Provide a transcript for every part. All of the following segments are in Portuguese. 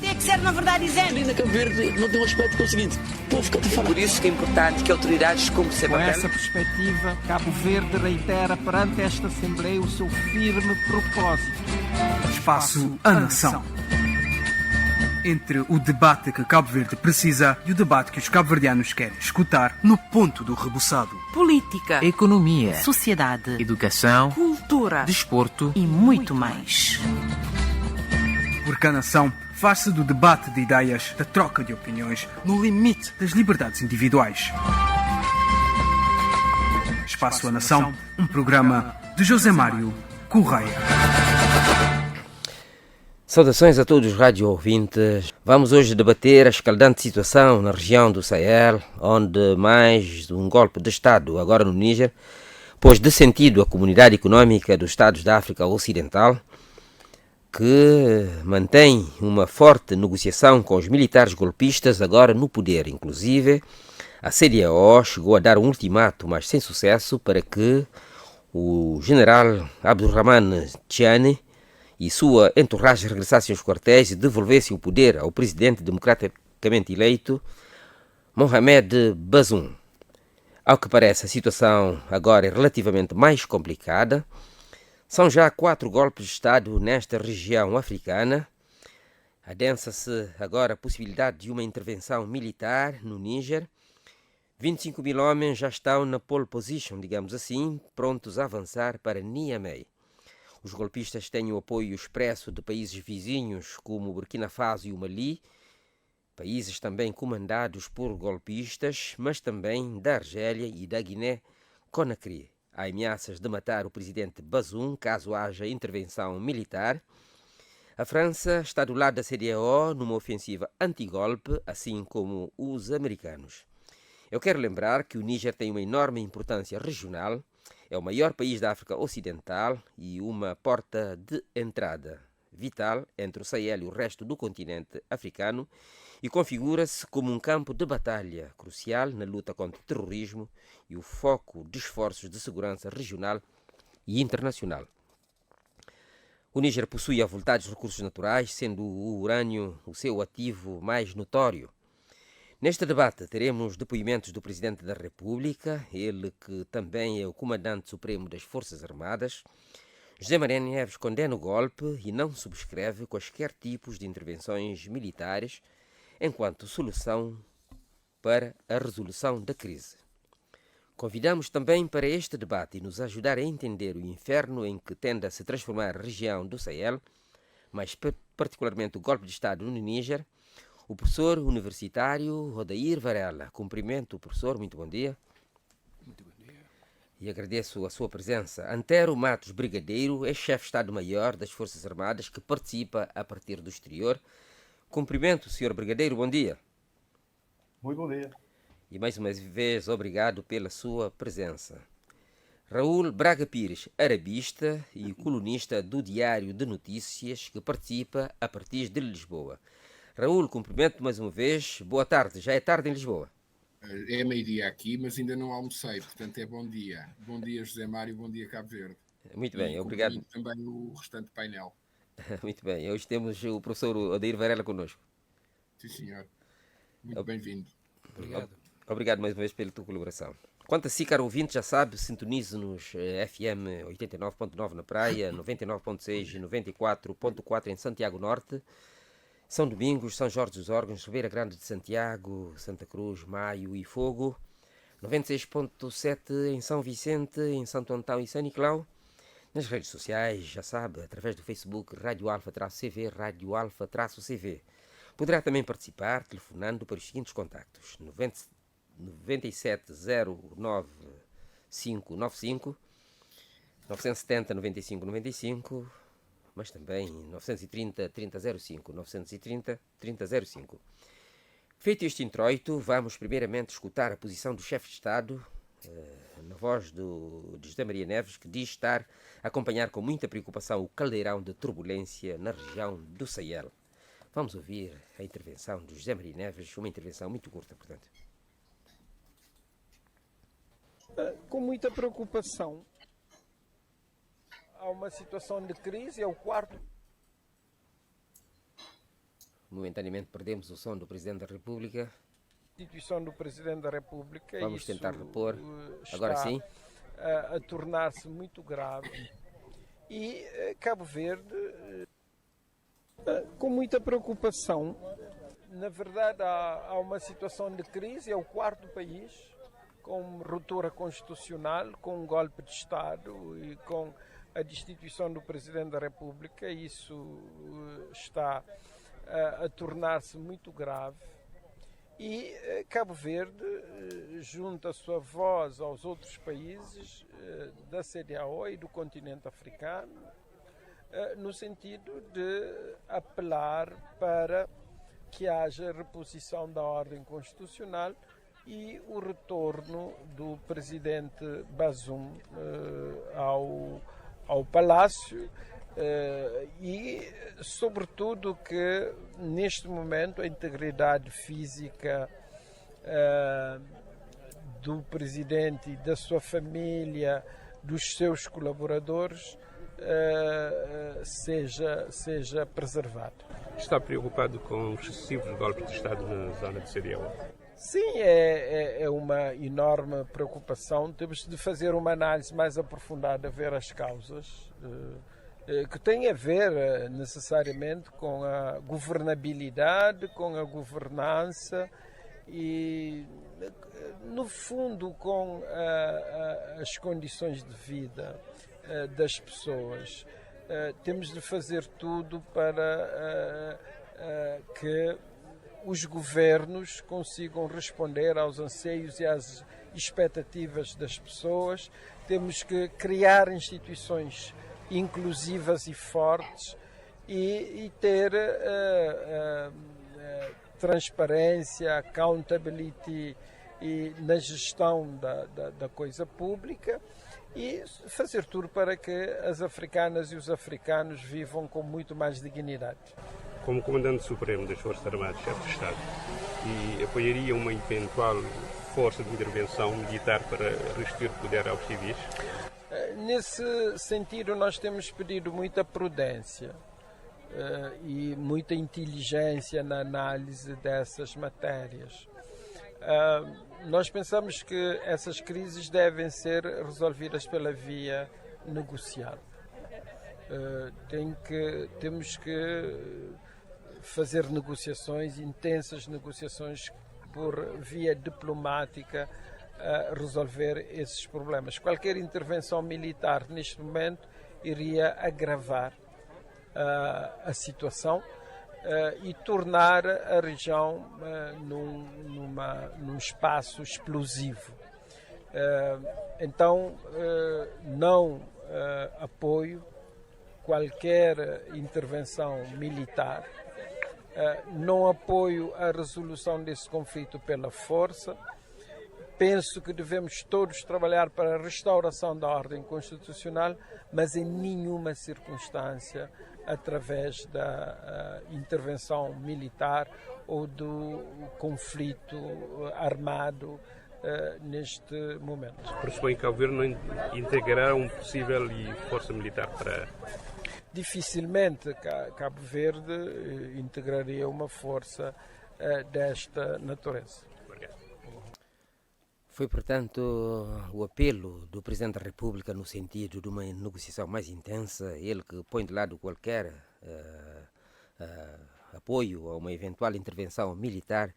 Isto é que serve, na verdade, dizer. Na Cabo Verde não tem respeito com o seguinte: o povo fica a falar. Por isso que é importante que autoridades cumprem seu papel. Com essa perspectiva, Cabo Verde reitera perante esta Assembleia o seu firme propósito. Espaço à Nação. Entre o debate que Cabo Verde precisa e o debate que os cabo-verdianos querem escutar no ponto do rebuçado. Política, economia, sociedade, educação, cultura, desporto e muito mais. Porque a nação faz-se do debate de ideias, da troca de opiniões, no limite das liberdades individuais. Espaço à Nação, um programa de José Mário Correia. Saudações a todos os rádio ouvintes. Vamos hoje debater a escaldante situação na região do Sahel, onde mais um golpe de Estado, agora no Níger, pôs de sentido a Comunidade Econômica dos Estados da África Ocidental, que mantém uma forte negociação com os militares golpistas agora no poder. Inclusive, a CEDEAO chegou a dar um ultimato, mas sem sucesso, para que o general Abdurrahman Tiani e sua entourage regressassem aos quartéis e devolvessem o poder ao presidente democraticamente eleito, Mohamed Bazoum. Ao que parece, a situação agora é relativamente mais complicada. São já 4 golpes de Estado nesta região africana. Adensa-se agora a possibilidade de uma intervenção militar no Níger. 25 mil homens já estão na pole position, digamos assim, prontos a avançar para Niamey. Os golpistas têm o apoio expresso de países vizinhos como Burkina Faso e o Mali, países também comandados por golpistas, mas também da Argélia e da Guiné-Conakry. Há ameaças de matar o presidente Bazoum caso haja intervenção militar. A França está do lado da CEDEAO numa ofensiva antigolpe, assim como os americanos. Eu quero lembrar que o Níger tem uma enorme importância regional. É o maior país da África Ocidental e uma porta de entrada vital entre o Sahel e o resto do continente africano e configura-se como um campo de batalha crucial na luta contra o terrorismo e o foco de esforços de segurança regional e internacional. O Níger possui avultados recursos naturais, sendo o urânio o seu ativo mais notório. Neste debate teremos depoimentos do Presidente da República, ele que também é o Comandante Supremo das Forças Armadas. José Maria Neves condena o golpe e não subscreve quaisquer tipos de intervenções militares enquanto solução para a resolução da crise. Convidamos também para este debate e nos ajudar a entender o inferno em que tende a se transformar a região do Sahel, mas particularmente o golpe de Estado no Níger, o professor universitário Odair Varela. Cumprimento o professor, muito bom dia. Muito bom dia. E agradeço a sua presença. Antero Matos Brigadeiro é chefe de Estado-Maior das Forças Armadas que participa a partir do exterior. Cumprimento, senhor Brigadeiro, bom dia. Muito bom dia. E mais uma vez, obrigado pela sua presença. Raul Braga Pires, arabista e colunista do Diário de Notícias, que participa a partir de Lisboa. Raul, cumprimento mais uma vez. Boa tarde. Já é tarde em Lisboa. É meio-dia aqui, mas ainda não almocei, portanto é bom dia. Bom dia, José Mário, bom dia, Cabo Verde. Muito bem, e obrigado. Também o restante painel. Muito bem. Hoje temos o professor Odair Varela connosco. Sim, senhor. Muito bem-vindo. Obrigado. Obrigado mais uma vez pela tua colaboração. Quanto a si, caro ouvinte, já sabe, sintonize-nos FM 89.9 na Praia, 99.6 e 94.4 em Santiago Norte, São Domingos, São Jorge dos Órgãos, Ribeira Grande de Santiago, Santa Cruz, Maio e Fogo, 96.7 em São Vicente, em Santo Antão e São Nicolau. Nas redes sociais, já sabe, através do Facebook Rádio Alfa-CV, Rádio Alfa-CV. Poderá também participar telefonando para os seguintes contactos: 9709-595, 970-95-95, mas também 930-3005, 930-3005. Feito este introito, vamos primeiramente escutar a posição do chefe de Estado, na voz de José Maria Neves, que diz estar a acompanhar com muita preocupação o caldeirão de turbulência na região do Sahel. Vamos ouvir a intervenção de José Maria Neves, uma intervenção muito curta, portanto. Com muita preocupação. Há uma situação de crise, é o quarto momentaneamente perdemos o som do Presidente da República. A instituição do Presidente da República, Vamos isso tentar repor. está Agora sim. a tornar-se muito grave. E Cabo Verde, com muita preocupação, na verdade há uma situação de crise, é o quarto país com ruptura constitucional, com um golpe de Estado e com a destituição do Presidente da República. Isso está a tornar-se muito grave. E Cabo Verde junta a sua voz aos outros países da CEDEAO e do continente africano, no sentido de apelar para que haja reposição da ordem constitucional e o retorno do presidente Bazoum ao Palácio e, sobretudo, que neste momento a integridade física do presidente e da sua família, dos seus colaboradores, seja preservado. Está preocupado com os sucessivos golpes de Estado na zona de CEDEAO? Sim, é uma enorme preocupação. Temos de fazer uma análise mais aprofundada, ver as causas, que tem a ver necessariamente com a governabilidade, com a governança e, no fundo, com as condições de vida das pessoas. Temos de fazer tudo para que os governos consigam responder aos anseios e às expectativas das pessoas. Temos que criar instituições inclusivas e fortes e ter transparência, accountability na gestão da coisa pública e fazer tudo para que as africanas e os africanos vivam com muito mais dignidade. Como Comandante Supremo das Forças Armadas, chefe de Estado, e apoiaria uma eventual força de intervenção militar para restituir poder aos civis? Nesse sentido, nós temos pedido muita prudência e muita inteligência na análise dessas matérias. Nós pensamos que essas crises devem ser resolvidas pela via negocial. Temos que fazer negociações, intensas negociações por via diplomática, resolver esses problemas. Qualquer intervenção militar neste momento iria agravar a situação e tornar a região num espaço explosivo. Então, não apoio qualquer intervenção militar, não apoio a resolução desse conflito pela força. Penso que devemos todos trabalhar para a restauração da ordem constitucional, mas em nenhuma circunstância através da intervenção militar ou do conflito armado neste momento. Pressupõe que o governo integrará uma possível força militar para... Dificilmente Cabo Verde integraria uma força desta natureza. Foi, portanto, o apelo do Presidente da República no sentido de uma negociação mais intensa, ele que põe de lado qualquer apoio a uma eventual intervenção militar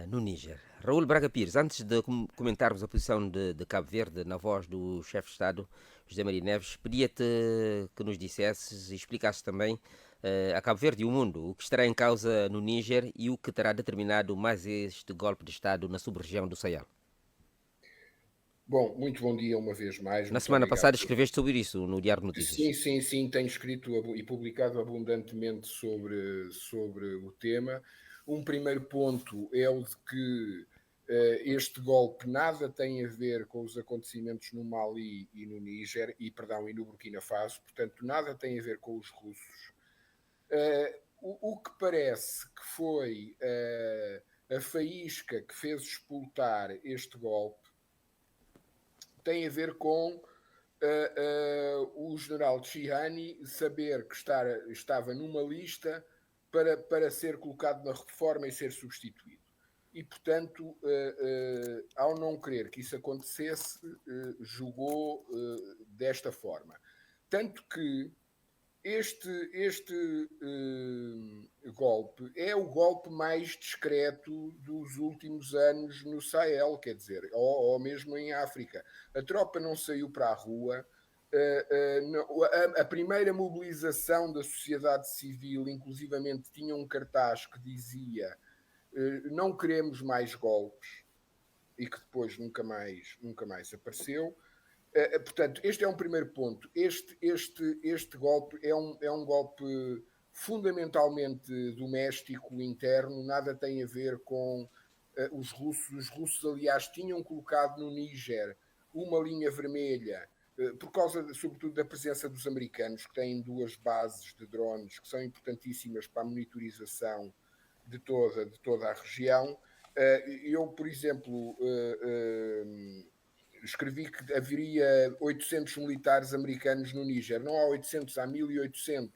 no Níger. Raul Braga Pires, antes de comentarmos a posição de Cabo Verde na voz do chefe de Estado, José Maria Neves, pedia-te que nos dissesses e explicasses também a Cabo Verde e o mundo, o que estará em causa no Níger e o que terá determinado mais este golpe de Estado na sub-região do Sahel. Bom, muito bom dia uma vez mais. Na semana passada escreveste sobre isso no Diário de Notícias. Sim, tenho escrito e publicado abundantemente sobre o tema. Um primeiro ponto é o de que este golpe nada tem a ver com os acontecimentos no Mali e no Níger, e no Burkina Faso, portanto nada tem a ver com os russos. O que parece que foi a faísca que fez explotar este golpe tem a ver com o general Chihani saber que estava numa lista para ser colocado na reforma e ser substituído. E, portanto, ao não querer que isso acontecesse, julgou desta forma. Tanto que este golpe é o golpe mais discreto dos últimos anos no Sahel, quer dizer, ou mesmo em África. A tropa não saiu para a rua. A primeira mobilização da sociedade civil, inclusivamente, tinha um cartaz que dizia não queremos mais golpes, e que depois nunca mais apareceu. Portanto, este é um primeiro ponto. Este golpe é um golpe fundamentalmente doméstico, interno, nada tem a ver com os russos. Os russos, aliás, tinham colocado no Níger uma linha vermelha, por causa, sobretudo, da presença dos americanos, que têm 2 bases de drones que são importantíssimas para a monitorização de toda a região. Eu, por exemplo, escrevi que haveria 800 militares americanos no Níger. Não há 800, há 1.800,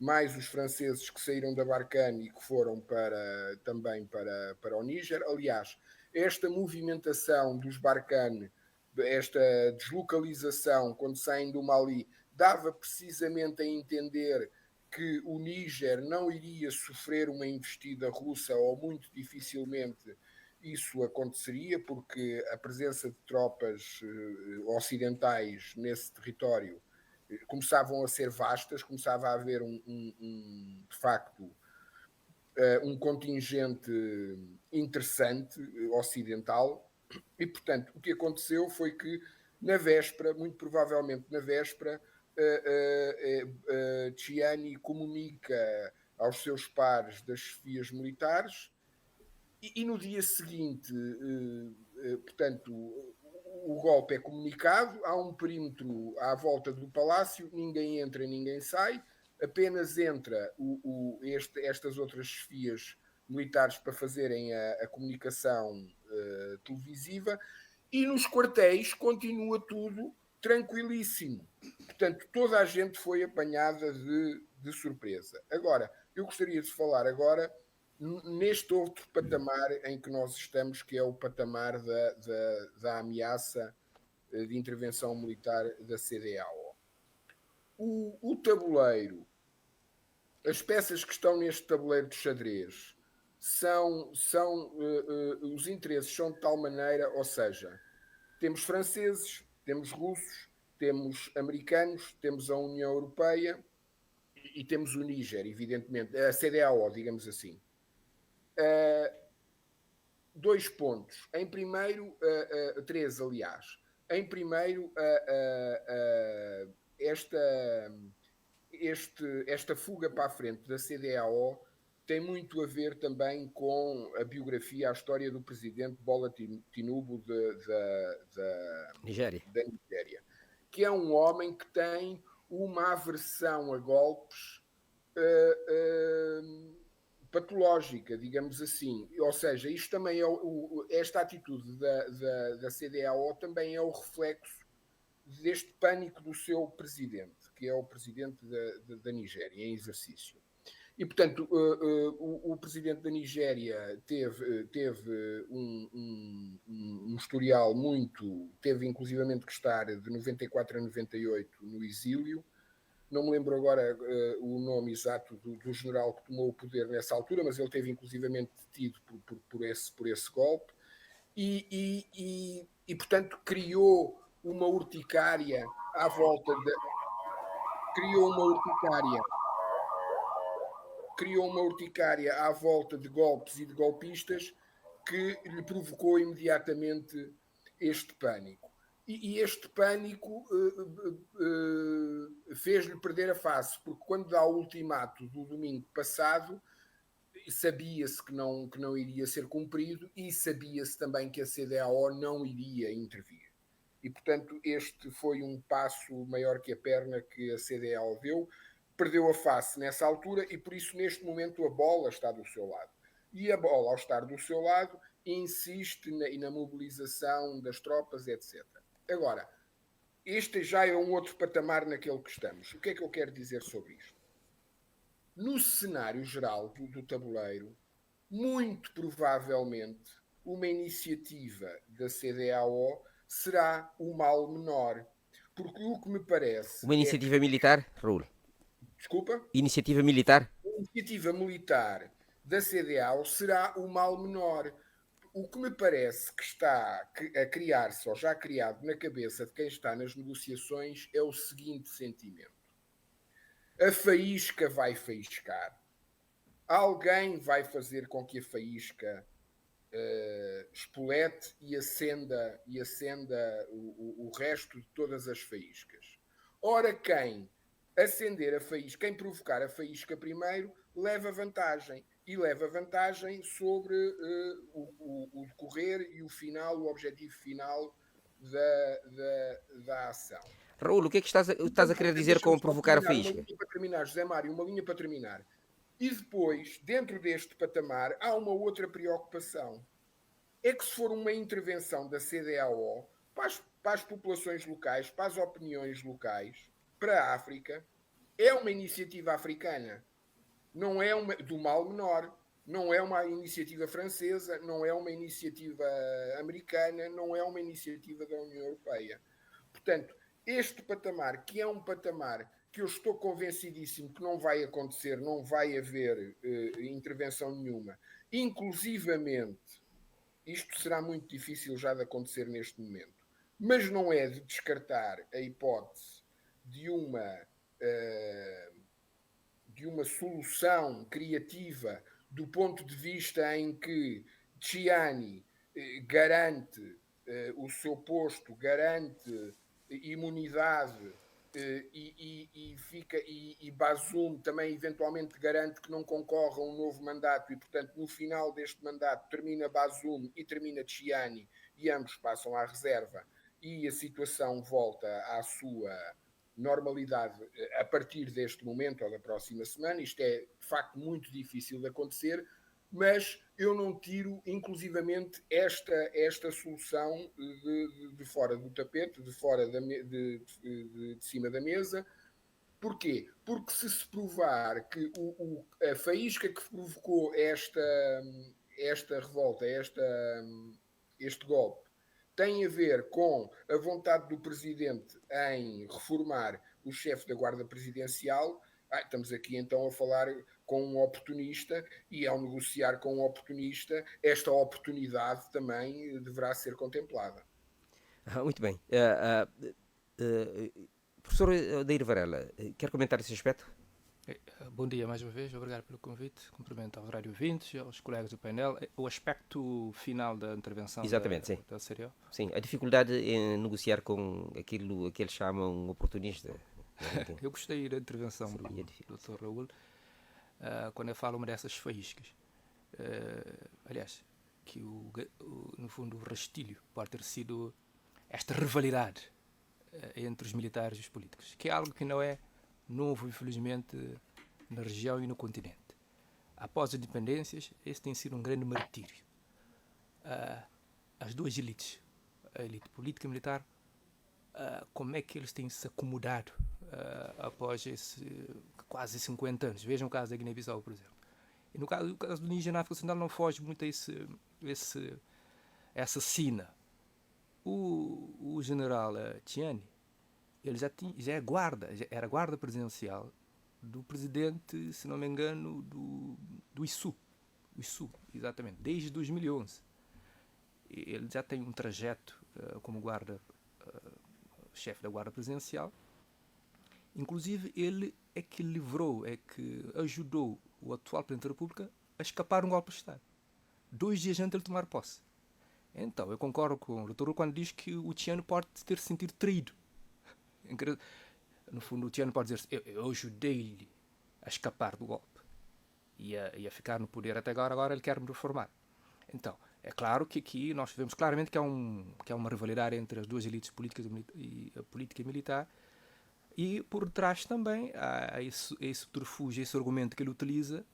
mais os franceses que saíram da Barkhane e que foram também para o Níger. Aliás, esta movimentação dos Barkhane, esta deslocalização quando saem do Mali, dava precisamente a entender que o Níger não iria sofrer uma investida russa, ou muito dificilmente isso aconteceria, porque a presença de tropas ocidentais nesse território começavam a ser vastas, começava a haver de facto um contingente interessante ocidental. E, portanto, o que aconteceu foi que na véspera, muito provavelmente na véspera, Chiani comunica aos seus pares das chefias militares e no dia seguinte, portanto, o golpe é comunicado, há um perímetro à volta do palácio, ninguém entra, ninguém sai, apenas entra estas outras chefias militares para fazerem a comunicação televisiva, e nos quartéis continua tudo tranquilíssimo. Portanto, toda a gente foi apanhada de surpresa. Agora, eu gostaria de falar agora neste outro patamar em que nós estamos, que é o patamar da ameaça de intervenção militar da CDAO. O tabuleiro, as peças que estão neste tabuleiro de xadrez, os interesses são de tal maneira, ou seja, temos franceses, temos russos, temos americanos, temos a União Europeia e temos o Níger, evidentemente, a CDAO, digamos assim. 2 pontos. Em primeiro, 3, aliás. Em primeiro, esta fuga para a frente da CDAO tem muito a ver também com a biografia, a história do presidente Bola Tinubu da Nigéria, que é um homem que tem uma aversão a golpes patológica, digamos assim. Ou seja, isto também esta atitude da CDAO também é o reflexo deste pânico do seu presidente, que é o presidente da Nigéria, em exercício. E, portanto, o presidente da Nigéria teve um historial teve inclusivamente que estar de 94 a 98 no exílio. Não me lembro agora o nome exato do general que tomou o poder nessa altura, mas ele teve inclusivamente detido por esse golpe. E, portanto, criou uma urticária à volta de golpes e de golpistas que lhe provocou imediatamente este pânico. E este pânico fez-lhe perder a face, porque quando dá o ultimato do domingo passado, sabia-se que não iria ser cumprido e sabia-se também que a CDAO não iria intervir. E, portanto, este foi um passo maior que a perna que a CDAO deu. Perdeu a face nessa altura e, por isso, neste momento, a bola está do seu lado. E a bola, ao estar do seu lado, insiste na mobilização das tropas, etc. Agora, este já é um outro patamar naquele que estamos. O que é que eu quero dizer sobre isto? no cenário geral do tabuleiro, muito provavelmente uma iniciativa da CDAO será o mal menor. Porque o que me parece. Uma iniciativa militar, Raul? Desculpa? Iniciativa militar? A iniciativa militar da CDAO será o mal menor. O que me parece que está a criar-se, ou já criado na cabeça de quem está nas negociações, é o seguinte sentimento: a faísca vai faiscar. Alguém vai fazer com que a faísca espolete e acenda o resto de todas as faíscas. Ora, quem acender a faísca, quem provocar a faísca primeiro, leva vantagem. E leva vantagem sobre o decorrer e o final, o objetivo final da ação. Raul, o que é que estás a querer dizer com provocar a faísca? Uma linha para terminar, José Mário, uma linha para terminar. E depois, dentro deste patamar, há uma outra preocupação. É que se for uma intervenção da CDAO para as populações locais, para as opiniões locais, para a África, é uma iniciativa africana. Não é do mal menor. Não é uma iniciativa francesa, não é uma iniciativa americana, não é uma iniciativa da União Europeia. Portanto, este patamar, que é um patamar que eu estou convencidíssimo que não vai acontecer, não vai haver intervenção nenhuma. Inclusivamente, isto será muito difícil já de acontecer neste momento, mas não é de descartar a hipótese de uma solução criativa do ponto de vista em que Chiani garante o seu posto, garante imunidade e Bazoum também eventualmente garante que não concorra a um novo mandato e, portanto, no final deste mandato termina Bazoum e termina Chiani e ambos passam à reserva e a situação volta à sua normalidade a partir deste momento ou da próxima semana. Isto é, de facto, muito difícil de acontecer, mas eu não tiro, inclusivamente, esta solução de fora do tapete, de fora de cima da mesa. Porquê? Porque se provar que a faísca que provocou esta revolta, este golpe, tem a ver com a vontade do Presidente em reformar o chefe da Guarda Presidencial, estamos aqui então a falar com um oportunista e ao negociar com um oportunista, esta oportunidade também deverá ser contemplada. Muito bem. Professor Odair Varela, quer comentar esse aspecto? Bom dia mais uma vez, obrigado pelo convite, cumprimento ao Rádio 20, aos colegas do painel. O aspecto final da intervenção Exatamente, da CDAO? Sim, a dificuldade em negociar com aquilo que eles chamam oportunista. Eu gostei da intervenção do Dr. Raul quando ele fala uma dessas faíscas. Aliás, que no fundo o rastilho pode ter sido esta rivalidade entre os militares e os políticos, que é algo que não é novo, infelizmente, na região e no continente. Após as independências, esse tem sido um grande martírio. As duas elites, a elite política e militar, como é que eles têm se acomodado após quase 50 anos? Vejam o caso da Guiné-Bissau, por exemplo. E no caso do Níger, na África Ocidental, não foge muito a essa sina. O general Chiani, ele já era guarda presidencial do presidente, se não me engano, do ISU. O ISU, exatamente, desde 2011. Ele já tem um trajeto como chefe da guarda presidencial. Inclusive, ele é que ajudou o atual Presidente da República a escapar de um golpe de Estado, 2 dias antes de ele tomar posse. Então, eu concordo com o Dr. quando diz que o Chiani pode ter se sentido traído. No fundo, o Chiani pode dizer: eu ajudei-lhe a escapar do golpe e a ficar no poder até agora ele quer me reformar. Então, é claro que aqui nós vemos claramente que há uma rivalidade entre as duas elites políticas e a política e militar, e por trás também há esse subterfúgio, esse argumento que ele utiliza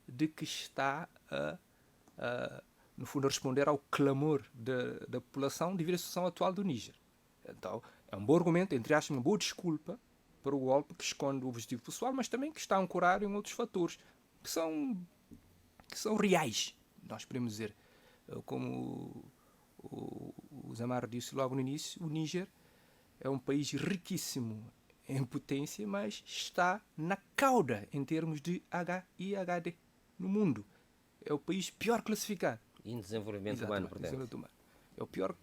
de que está no fundo, a responder ao clamor da população devido à situação atual do Níger. Então, é um bom argumento, entre aspas, uma boa desculpa para o golpe, que esconde o objetivo pessoal, mas também que está ancorado em outros fatores que são reais, nós podemos dizer. Como o Zamar disse logo no início, o Níger é um país riquíssimo em potência, mas está na cauda em termos de HIHD no mundo. É o país pior classificado. Em desenvolvimento humano, portanto. É o pior,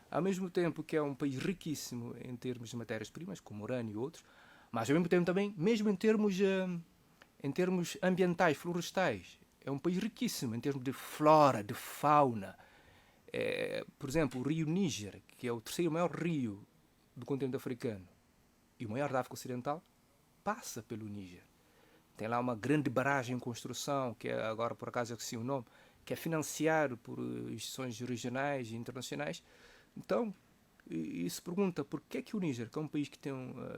ao mesmo tempo que é um país riquíssimo em termos de matérias-primas, como urânio e outros, mas ao mesmo tempo também, mesmo em termos ambientais, florestais, é um país riquíssimo em termos de flora, de fauna. Por exemplo, o rio Níger, que é o terceiro maior rio do continente africano e o maior da África Ocidental, passa pelo Níger. Tem lá uma grande barragem em construção, que é agora por acaso eu esqueci o nome, que é financiado por instituições regionais e internacionais. Então, e se pergunta por que é que o Níger, que é um país que tem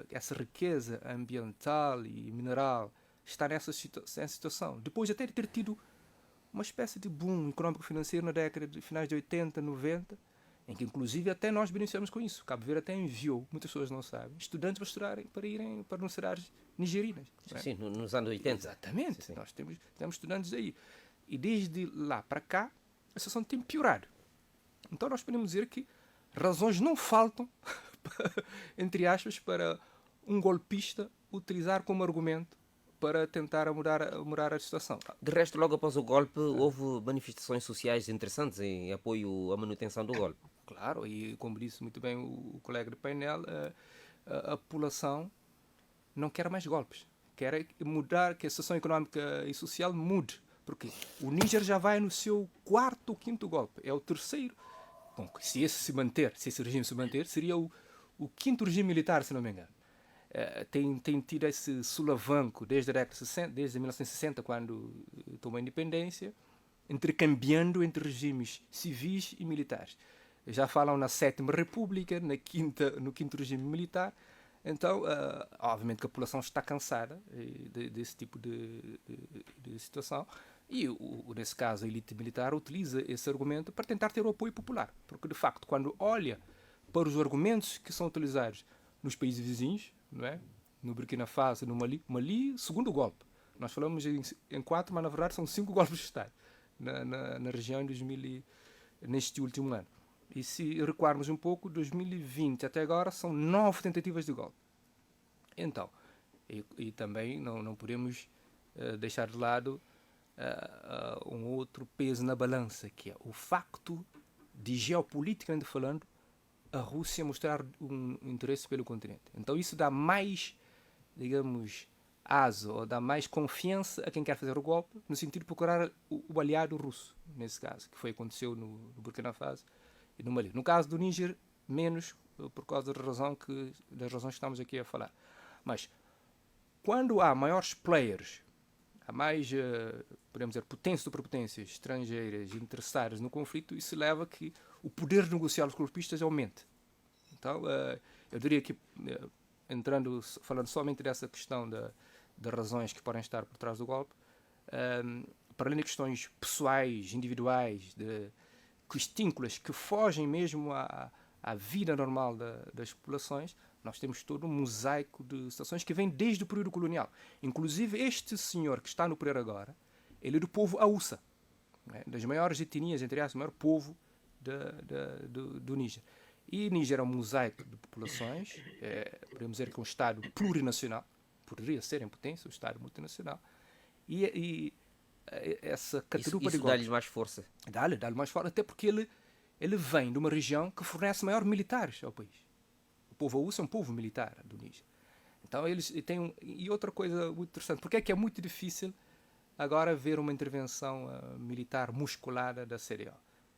essa riqueza ambiental e mineral, está nessa situação, depois até de ter tido uma espécie de boom económico-financeiro na década de finais de 80, 90, em que inclusive até nós beneficiamos com isso. Cabo Verde até enviou, muitas pessoas não sabem, estudantes para irem para universidades nigerinas. Sim, nos anos 80. Exatamente. Sim. Nós temos estudantes aí. E desde lá para cá, a situação tem piorado. Então nós podemos dizer que razões não faltam, entre aspas, para um golpista utilizar como argumento para tentar mudar a situação. De resto, logo após o golpe, houve manifestações sociais interessantes em apoio à manutenção do golpe. Claro, e como disse muito bem o colega de painel, a população não quer mais golpes. Quer mudar, que a situação económica e social mude. Porque o Níger já vai no seu 4º ou 5º golpe. É o terceiro. Bom, se esse regime se manter, seria o 5º regime militar, se não me engano. Tem tido esse sulavanco desde a década de 60, desde 1960, quando tomou a independência, intercambiando entre regimes civis e militares. Já falam na 7ª República, no 5º regime militar. Então, obviamente que a população está cansada desse tipo de situação e, nesse caso, a elite militar utiliza esse argumento para tentar ter o apoio popular. Porque, de facto, quando olha para os argumentos que são utilizados nos países vizinhos, não é? No Burkina Faso, no Mali, segundo golpe. Nós falamos em 4, mas na verdade são 5 golpes de Estado na região neste último ano. E se recuarmos um pouco, 2020 até agora são 9 tentativas de golpe. Então, e também não podemos deixar de lado um outro peso na balança, que é o facto de, geopoliticamente falando, a Rússia mostrar um interesse pelo continente. Então isso dá mais, digamos, aso, ou dá mais confiança a quem quer fazer o golpe, no sentido de procurar o aliado russo, nesse caso, que aconteceu no Burkina Faso e no Mali. No caso do Níger, menos, por causa das razões que estamos aqui a falar. Mas, quando há maiores players, há mais, podemos dizer, potências e superpotências estrangeiras interessadas no conflito, isso leva a que o poder negocial dos golpistas aumente. Então, eu diria que, falando somente dessa questão das razões que podem estar por trás do golpe, para além de questões pessoais, individuais, questínculas que fogem mesmo à vida normal das populações, nós temos todo um mosaico de situações que vem desde o período colonial. Inclusive, este senhor que está no poder agora, ele é do povo Hausa, né? Das maiores etnias, entre aspas, o maior povo do Níger. E Níger é um mosaico de populações, podemos dizer que é um Estado plurinacional, poderia ser em potência, um Estado multinacional, e essa catrupa de golpes... dá-lhe mais força. Dá-lhe mais força, até porque ele vem de uma região que fornece maior militares ao país. O povo Hausa é um povo militar do Níger. Então eles têm e outra coisa muito interessante, porque é que é muito difícil agora ver uma intervenção militar musculada da CDO?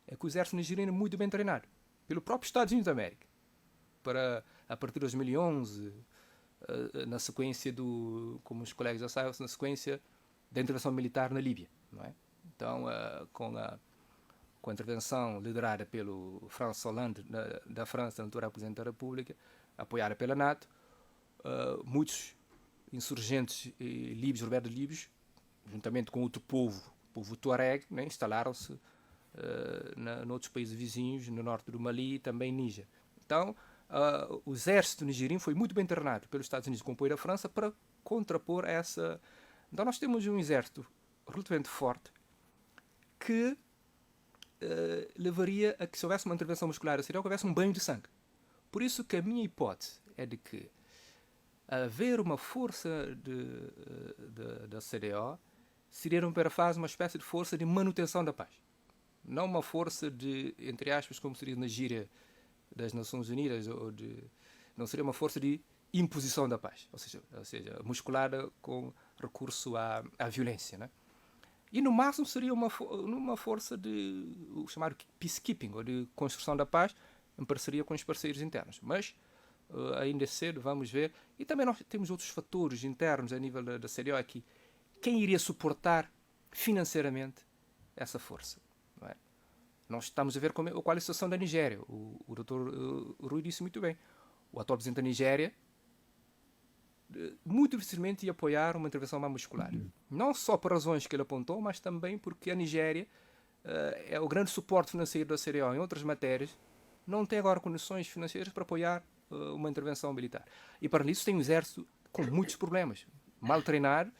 É que o exército nigeriano é muito bem treinado pelo próprio Estados Unidos da América. A partir de 2011, na sequência como os colegas já sabem, na sequência da intervenção militar na Líbia, não é? Então, com a intervenção liderada pelo François Hollande da França, na altura Presidente da República, apoiada pela NATO, muitos insurgentes líbios, rebeldes líbios, juntamente com outro povo, o povo Tuareg, né, instalaram-se noutros países vizinhos, no norte do Mali e também Níger. Então, o exército nigeriano foi muito bem treinado pelos Estados Unidos com o apoio da França para contrapor essa. Então nós temos um exército relativamente forte que levaria a que, se houvesse uma intervenção muscular a Síria, houvesse um banho de sangue. Por isso que a minha hipótese é de que haver uma força da CDAO seria, numa primeira fase, uma espécie de força de manutenção da paz. Não uma força de, entre aspas, como seria na gíria das Nações Unidas, não seria uma força de imposição da paz, ou seja musculada com recurso à violência, né? E no máximo seria uma força de o chamado peacekeeping, ou de construção da paz, em parceria com os parceiros internos. Mas ainda é cedo, vamos ver. E também nós temos outros fatores internos a nível da CDO aqui. Quem iria suportar financeiramente essa força? Não é? Nós estamos a ver qual é a situação da Nigéria. O Dr. Rui disse muito bem. O atual presidente da Nigéria muito dificilmente ia apoiar uma intervenção mais muscular. Não só por razões que ele apontou, mas também porque a Nigéria é o grande suporte financeiro da CDO em outras matérias, não tem agora condições financeiras para apoiar uma intervenção militar. E para isso tem um exército com muitos problemas, mal treinado,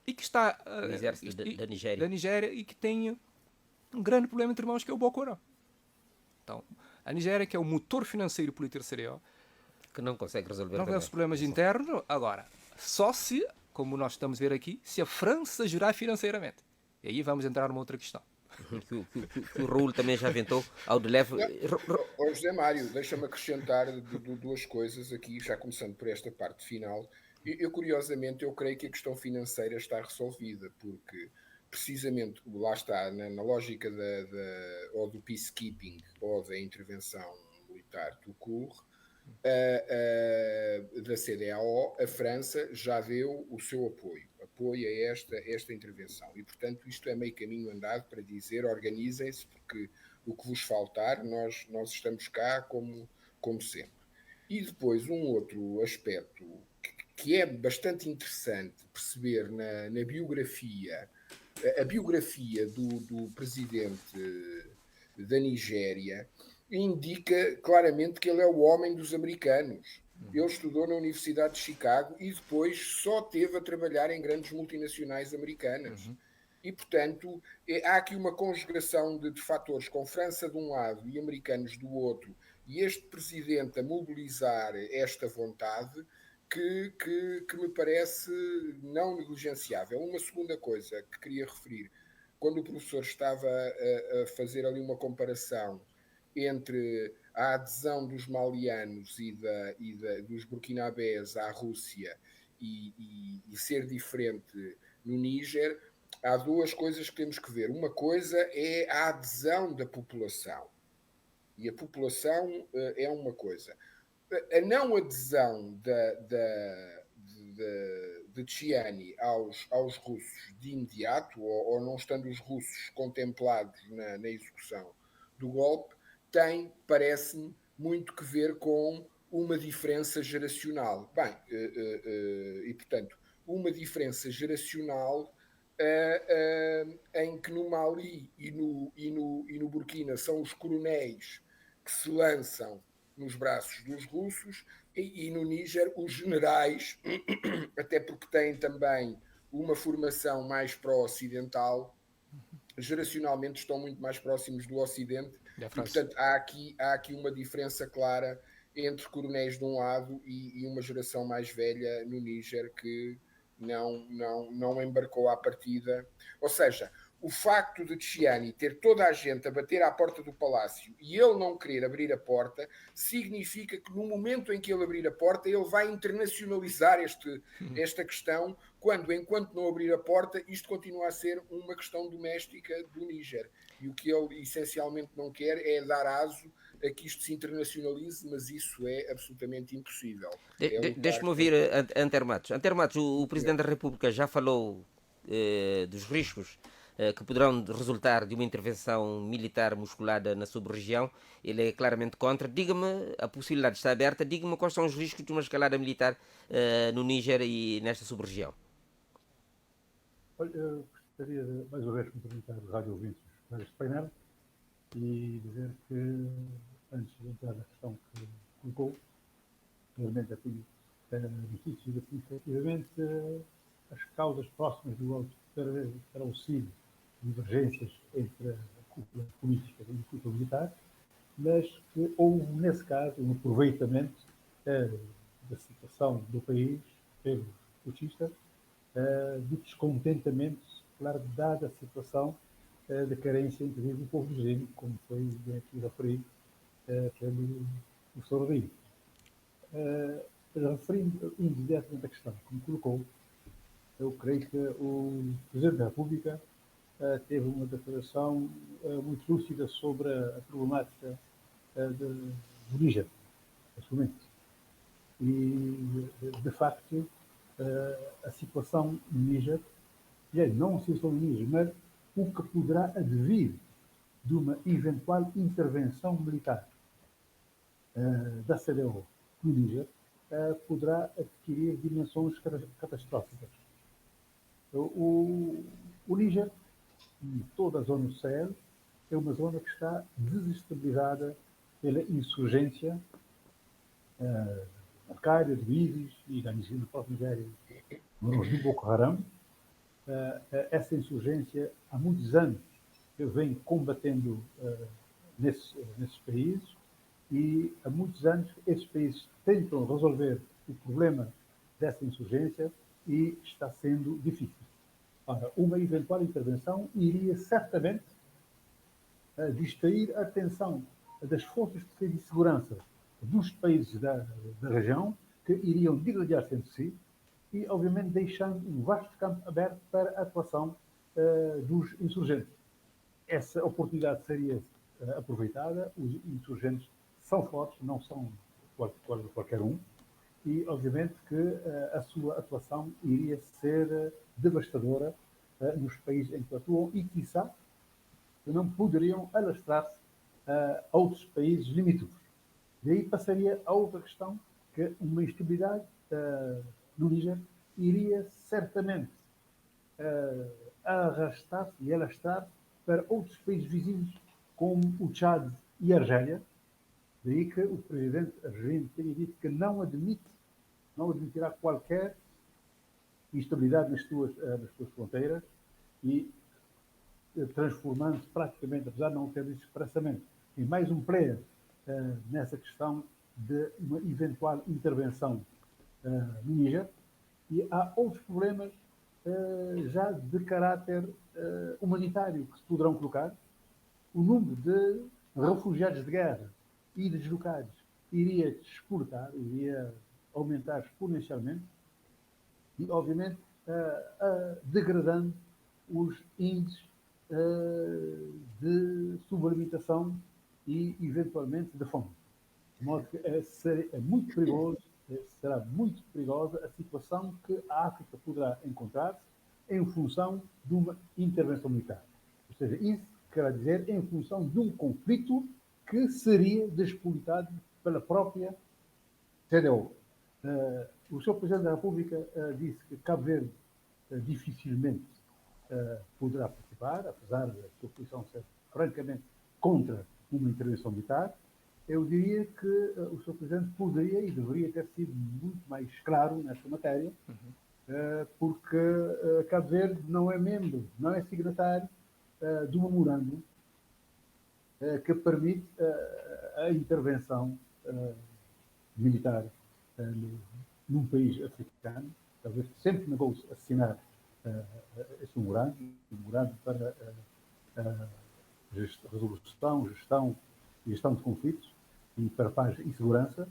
e que está O exército da Nigéria e que tem um grande problema entre mãos, que é o Boko Haram. Então, a Nigéria, que é o motor financeiro político da CDO, que não consegue resolver não tem os problemas internos. Agora, só se, como nós estamos a ver aqui, se a França ajudar financeiramente. E aí vamos entrar numa outra questão. que o Raul também já aventou ao de leve. José Mário, deixa-me acrescentar duas coisas aqui, já começando por esta parte final. Curiosamente, eu creio que a questão financeira está resolvida, porque precisamente, lá está, na lógica ou do peacekeeping ou da intervenção militar do CUR, da CDAO, a França já deu o seu apoio a esta intervenção, e portanto isto é meio caminho andado para dizer: organizem-se, porque o que vos faltar, nós estamos cá como sempre. E depois um outro aspecto que é bastante interessante perceber na biografia, a biografia do presidente da Nigéria indica claramente que ele é o homem dos americanos. Ele estudou na Universidade de Chicago e depois só teve a trabalhar em grandes multinacionais americanas. E, portanto, há aqui uma conjugação de fatores, com França de um lado e americanos do outro, e este presidente a mobilizar esta vontade que me parece não negligenciável. Uma segunda coisa que queria referir, quando o professor estava a fazer ali uma comparação entre a adesão dos malianos e dos burkinabés à Rússia e ser diferente no Níger, há duas coisas que temos que ver. Uma coisa é a adesão da população. E a população é uma coisa. A não adesão de Chiani aos russos de imediato, ou não estando os russos contemplados na execução do golpe, tem, parece-me, muito que ver com uma diferença geracional. Bem, e portanto, uma diferença geracional em que no Mali e no Burkina são os coronéis que se lançam nos braços dos russos, e no Níger os generais, até porque têm também uma formação mais pró-ocidental, geracionalmente estão muito mais próximos do Ocidente, e portanto há aqui uma diferença clara entre coronéis de um lado e uma geração mais velha no Níger que não embarcou à partida. Ou seja, o facto de Chiani ter toda a gente a bater à porta do palácio e ele não querer abrir a porta, significa que no momento em que ele abrir a porta, ele vai internacionalizar esta questão, enquanto não abrir a porta, isto continua a ser uma questão doméstica do Níger. E o que ele essencialmente não quer é dar aso a que isto se internacionalize, mas isso é absolutamente impossível. Deixe-me ouvir Anter Matos. Anter Matos, o Presidente da República já falou dos riscos que poderão resultar de uma intervenção militar musculada na sub-região. Ele é claramente contra. Diga-me, a possibilidade está aberta, diga-me quais são os riscos de uma escalada militar no Níger e nesta sub-região. Olha, eu gostaria de, mais uma vez, cumprimentar os rádio ouvintes deste painel e dizer que, antes de entrar na questão que colocou, realmente tenho notícias de que, efetivamente, as causas próximas do golpe terão sido divergências entre a cúpula política e a cúpula militar, mas que houve, nesse caso, um aproveitamento da situação do país pelos puchistas, do descontentamento, claro, dada a situação de carência em que vive o povo do regime, como foi bem aqui referido pelo professor Rodrigo. Referindo imediatamente a questão que me colocou, eu creio que o Presidente da República teve uma declaração muito lúcida sobre a problemática do Níger, neste momento. E, de facto, a situação no Níger, não a situação no Níger, mas o que poderá advir de uma eventual intervenção militar da CEDEAO no Níger, poderá adquirir dimensões catastróficas. O Níger, e toda a zona do Sahel, é uma zona que está desestabilizada pela insurgência Al-Qaeda, do ISIS e da própria Nigéria, do Boko Haram. Essa insurgência há muitos anos que vem combatendo nesses países, e há muitos anos esses países tentam resolver o problema dessa insurgência e está sendo difícil. Ora, uma eventual intervenção iria certamente distrair a atenção das forças de segurança dos países da região, que iriam digladiar-se entre si e, obviamente, deixando um vasto campo aberto para a atuação dos insurgentes. Essa oportunidade seria aproveitada. Os insurgentes são fortes, não são qualquer um, e, obviamente, que a sua atuação iria ser devastadora nos países em que atuam e, quiçá, não poderiam alastrar-se a outros países limítrofes. Daí passaria a outra questão, que uma instabilidade no Níger iria certamente arrastar-se e alastrar para outros países vizinhos, como o Tchad e a Argélia. Daí que o presidente argentino tenha dito que não admitirá qualquer instabilidade nas suas fronteiras, e transformando-se praticamente, apesar de não ter dito expressamente, em mais um player nessa questão de uma eventual intervenção no Níger. E há outros problemas já de caráter humanitário que se poderão colocar. O número de refugiados de guerra e de deslocados iria iria aumentar exponencialmente e, obviamente, degradando os índices de subalimentação e, eventualmente, de fome. De modo que será muito perigosa a situação que a África poderá encontrar-se em função de uma intervenção militar. Ou seja, isso quer dizer em função de um conflito que seria despolitado pela própria CEDEAO. O Sr. Presidente da República disse que Cabo Verde dificilmente poderá participar, apesar da sua posição ser francamente contra uma intervenção militar. Eu diria que o Sr. Presidente poderia e deveria ter sido muito mais claro nesta matéria, porque Cabo Verde não é membro, não é signatário do memorando que permite a intervenção militar num país africano. Cabo Verde sempre negou-se a assinar esse memorando para resolução, gestão de conflitos e para paz e segurança,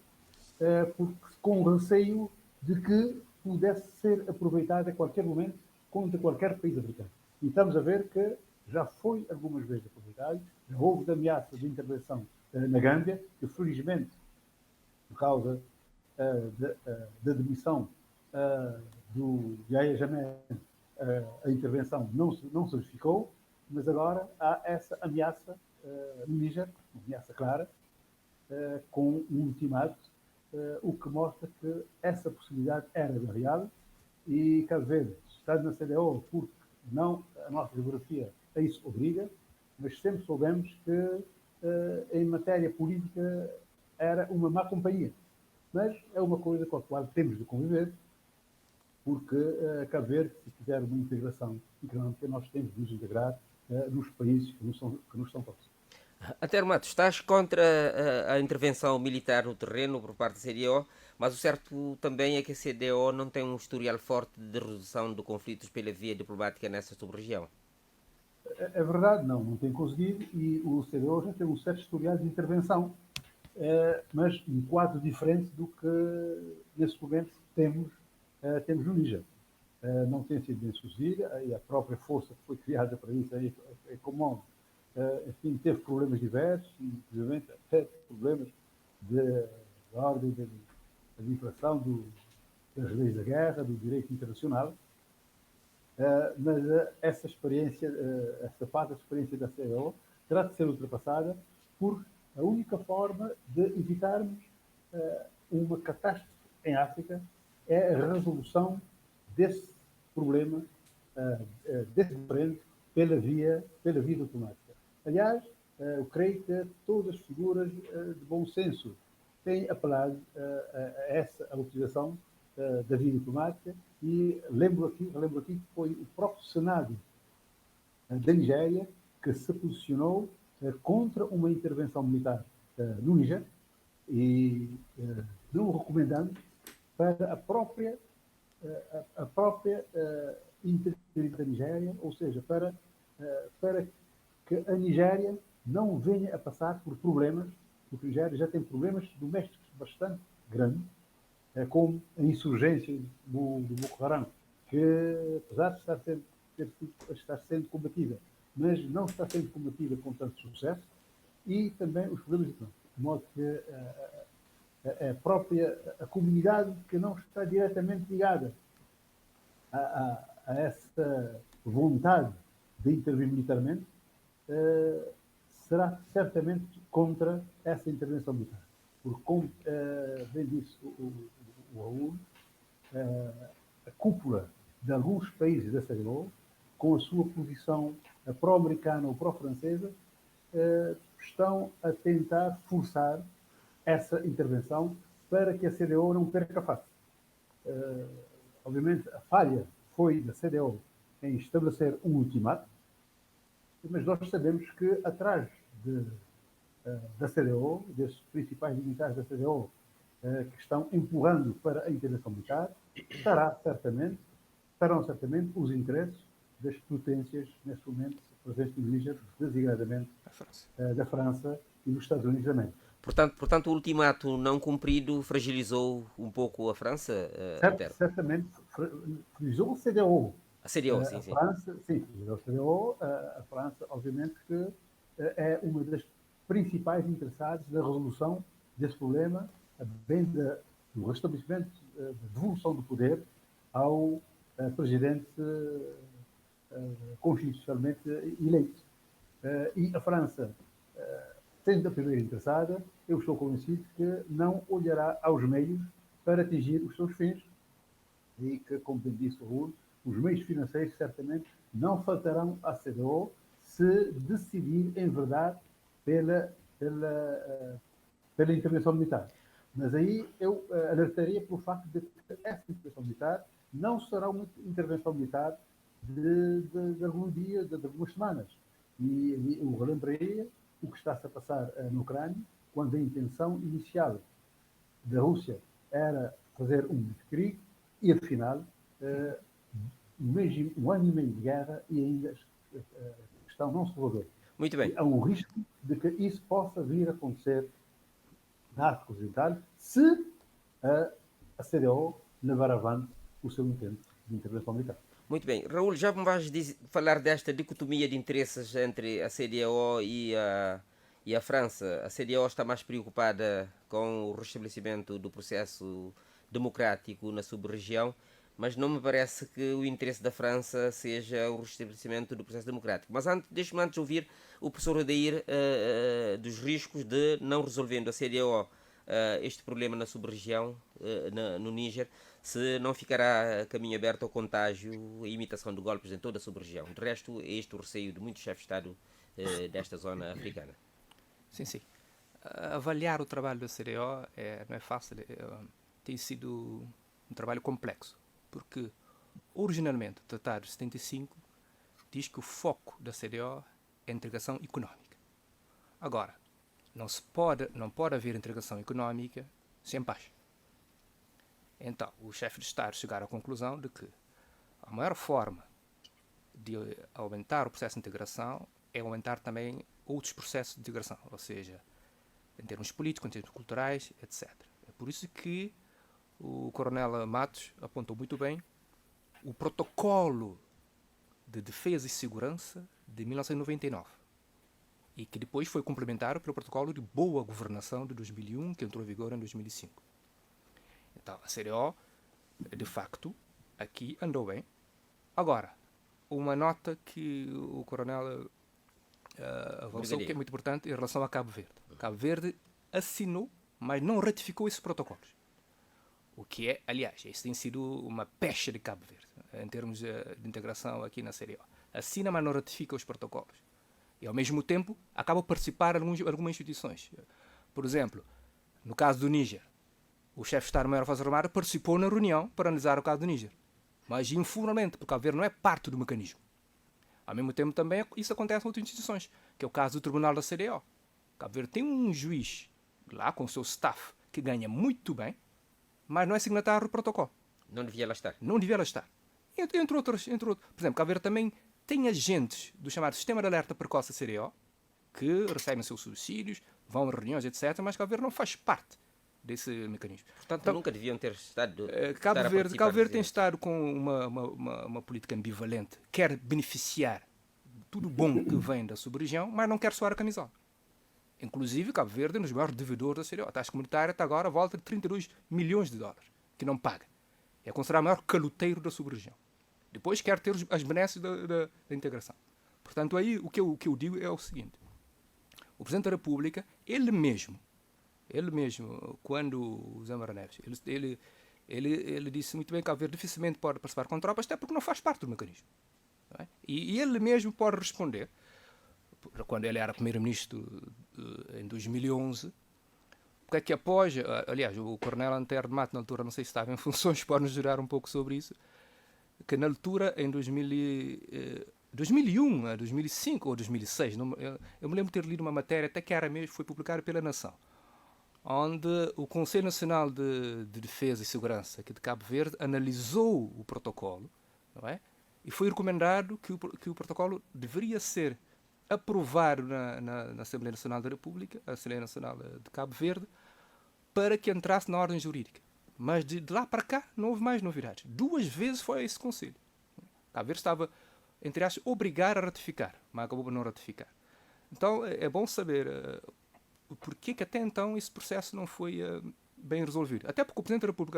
porque com receio de que pudesse ser aproveitado a qualquer momento contra qualquer país africano. E estamos a ver que já foi algumas vezes aproveitado, já houve ameaça de intervenção na Gâmbia, que felizmente, por causa da demissão do Yahya Jammeh, a intervenção não se verificou, mas agora há essa ameaça no Níger, uma ameaça clara, com um ultimato, o que mostra que essa possibilidade era real, e Cabo Verde está na CEDEAO porque não a nossa geografia a isso obriga, mas sempre soubemos que em matéria política era uma má companhia. Mas é uma coisa com a qual temos de conviver, porque Cabo Verde, se quiser uma integração económica, nós temos de nos integrar nos países que nos são próximos. Até Matos, estás contra a intervenção militar no terreno por parte da CDAO, mas o certo também é que a CDAO não tem um historial forte de resolução de conflitos pela via diplomática nessa sub-região. É verdade, não tem conseguido, e o CDAO já tem um certo historial de intervenção, mas um quadro diferente do que nesse momento temos no Níger. Não tem sido bem sucedida, e a própria força que foi criada para isso, a Comando, enfim, teve problemas diversos, inclusive até problemas da ordem da infração das leis da guerra, do direito internacional. Mas essa experiência, essa parte da experiência da CDAO terá de ser ultrapassada por a única forma de evitarmos uma catástrofe em África é a resolução desse problema, desse diferente, pela via diplomática. Aliás, eu creio que todas as figuras de bom senso têm apelado a essa utilização da via diplomática, e relembro aqui que foi o próprio Senado da Nigéria que se posicionou contra uma intervenção militar no Níger, e não recomendando para a própria integridade da Nigéria, ou seja, para que a Nigéria não venha a passar por problemas, porque a Nigéria já tem problemas domésticos bastante grandes, como a insurgência do Boko Haram, que apesar de estar sendo combatida, mas não está sendo combatida com tanto sucesso, e também os problemas económicos, de modo que a comunidade que não está diretamente ligada a essa vontade de intervir militarmente, será certamente contra essa intervenção militar. Porque, como bem disse o Raul, a cúpula de alguns países da CDAO, com a sua posição pró-americana ou pró-francesa, estão a tentar forçar essa intervenção para que a CDAO não perca a face. Obviamente, a falha foi da CDAO em estabelecer um ultimato, mas nós sabemos que atrás da CDAO, desses principais militares da CDAO, que estão empurrando para a intervenção militar, estarão certamente os interesses das potências, neste momento, presentes no Níger, designadamente da França e dos Estados Unidos também. Portanto, o ultimato não cumprido fragilizou um pouco a França? Certamente fragilizou a CDAO. A CDAO, sim. França, sim, a CDAO, a França, obviamente, que é uma das principais interessadas na resolução desse problema, bem do restabelecimento, da devolução do poder ao presidente constitucionalmente eleito. E a França, sendo a primeira interessada, eu estou convencido que não olhará aos meios para atingir os seus fins, e que, como bem disse o Raul, os meios financeiros certamente não faltarão à CDAO se decidir em verdade pela intervenção militar. Mas aí eu alertaria pelo facto de que essa intervenção militar não será uma intervenção militar de algum dia, de algumas semanas. E eu relembraria o que está-se a passar na Ucrânia, quando a intenção inicial da Rússia era fazer um blitzkrieg, e afinal, um ano e meio de guerra, e ainda a questão não se resolveu. Muito bem. Há um risco de que isso possa vir a acontecer na África Ocidental, se a CDAO levar avante o seu intento de intervenção militar. Muito bem. Raul, já me vais falar desta dicotomia de interesses entre a CDAO e a França. A CDAO está mais preocupada com o restabelecimento do processo democrático na sub-região, mas não me parece que o interesse da França seja o restabelecimento do processo democrático. Mas deixe-me antes ouvir o professor Odair dos riscos de, não resolvendo a CDAO este problema na sub-região, no Níger, se não ficará caminho aberto ao contágio e imitação de golpes em toda a sub-região. De resto, é este o receio de muitos chefes de Estado desta zona africana. Sim. avaliar o trabalho da CDO não é fácil, tem sido um trabalho complexo, porque originalmente o Tratado de 75 diz que o foco da CDO é a integração económica. Agora, não pode haver integração económica sem paz. Então, os chefes de Estado chegaram à conclusão de que a maior forma de aumentar o processo de integração é aumentar também outros processos de integração, ou seja, em termos políticos, em termos culturais, etc. É por isso que o Coronel Matos apontou muito bem o Protocolo de Defesa e Segurança de 1999 e que depois foi complementado pelo Protocolo de Boa Governação de 2001, que entrou em vigor em 2005. Então, a CDO, de facto, aqui andou bem. Agora, uma nota que o Coronel avançou, que é muito importante, em relação a Cabo Verde. Cabo Verde assinou, mas não ratificou esses protocolos. O que é, aliás, isso tem sido uma pecha de Cabo Verde, em termos de integração aqui na CDO. Assina, mas não ratifica os protocolos. E, ao mesmo tempo, acaba a participar em algumas instituições. Por exemplo, no caso do Níger, o chefe de Estado-Maior das Forças Armadas participou na reunião para analisar o caso do Níger, mas informalmente, porque Cabo Verde não é parte do mecanismo. Ao mesmo tempo, também isso acontece em outras instituições, que é o caso do Tribunal da CDO. Cabo Verde tem um juiz lá com o seu staff que ganha muito bem, mas não é signatário do protocolo. Não devia lá estar. Não devia lá estar. Entre outros. Por exemplo, Cabo Verde também tem agentes do chamado Sistema de Alerta Precoce da CDO que recebem seus subsídios, vão a reuniões, etc., mas Cabo Verde não faz parte desse mecanismo. Portanto, então, nunca deviam ter estado... Cabo Verde tem estado com uma política ambivalente. Quer beneficiar tudo bom que vem da sub-região, mas não quer suar a camisola. Inclusive, Cabo Verde é um dos maiores devedores da CDO. A taxa comunitária está agora à volta de 32 milhões de dólares, que não paga. É considerado o maior caloteiro da sub-região. Depois quer ter as benesses da integração. Portanto, aí o que eu digo é o seguinte. O Presidente da República, ele mesmo, quando o Zé Mara Neves, ele disse muito bem que Cabo Verde dificilmente pode participar com tropas, até porque não faz parte do mecanismo. Não é? E ele mesmo pode responder, quando ele era primeiro-ministro em 2011, porque é que após, aliás, o Coronel Antero de Mato, na altura, não sei se estava em funções, pode nos jurar um pouco sobre isso, que na altura, em 2001, 2005 ou 2006, eu me lembro de ter lido uma matéria, até que era mesmo, foi publicada pela Nação, onde o Conselho Nacional de Defesa e Segurança aqui de Cabo Verde analisou o protocolo, não é? E foi recomendado que o protocolo deveria ser aprovado na Assembleia Nacional da República, a Assembleia Nacional de Cabo Verde, para que entrasse na ordem jurídica. Mas de lá para cá não houve mais novidades. 2 vezes foi a esse Conselho. Cabo Verde estava, entre aspas, obrigado a ratificar, mas acabou por não ratificar. Então é bom saber porquê que até então esse processo não foi bem resolvido. Até porque o Presidente da República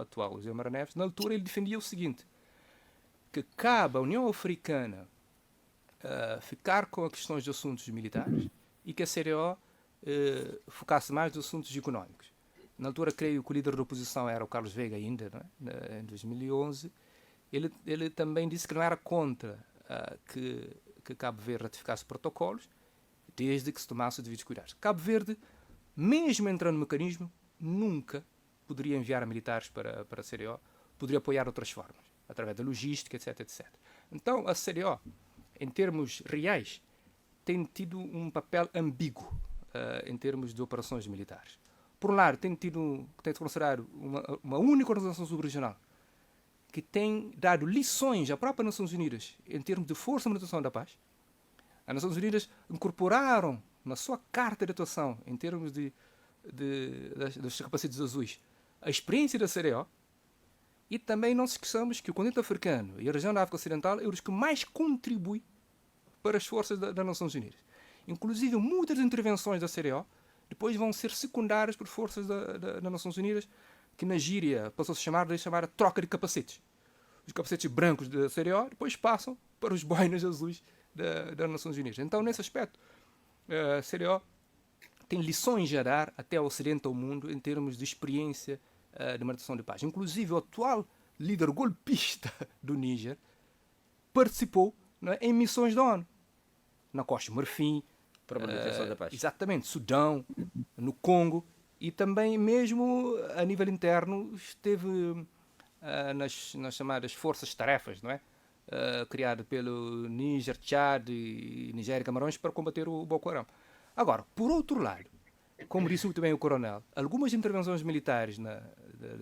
atual, José Mara Neves, na altura ele defendia o seguinte, que cabe à União Africana ficar com as questões de assuntos militares e que a CDO focasse mais nos assuntos económicos. Na altura, creio que o líder da oposição era o Carlos Veiga ainda, não é? Em 2011. Ele também disse que não era contra que Cabo Verde ratificasse protocolos, desde que se tomasse os devidos cuidados. Cabo Verde, mesmo entrando no mecanismo, nunca poderia enviar militares para a CDO, poderia apoiar de outras formas, através da logística, etc, etc. Então, a CDO, em termos reais, tem tido um papel ambíguo em termos de operações militares. Por um lado, tem considerado uma única organização subregional que tem dado lições à própria Nações Unidas em termos de força de manutenção da paz. As Nações Unidas incorporaram na sua carta de atuação, em termos das capacetes azuis, a experiência da CDO. E também não se esqueçamos que o continente africano e a região da África Ocidental é os que mais contribuem para as forças das Nações Unidas. Inclusive, muitas intervenções da CDO depois vão ser secundárias por forças das Nações Unidas, que na gíria passou-se a chamar a troca de capacetes. Os capacetes brancos da CDO depois passam para os boinas azuis das Nações Unidas. Então, nesse aspecto, a CDO tem lições a dar até ao Ocidente, ao mundo, em termos de experiência de manutenção de paz. Inclusive, o atual líder golpista do Níger participou em missões da ONU, na Costa do Marfim, Para a manutenção da paz. Exatamente, Sudão, no Congo, e também mesmo a nível interno esteve nas chamadas forças-tarefas, não é? Criado pelo Níger, Tchad, Nigéria e Camarões para combater o Boko Haram. Agora, por outro lado, como disse muito bem o coronel, algumas intervenções militares da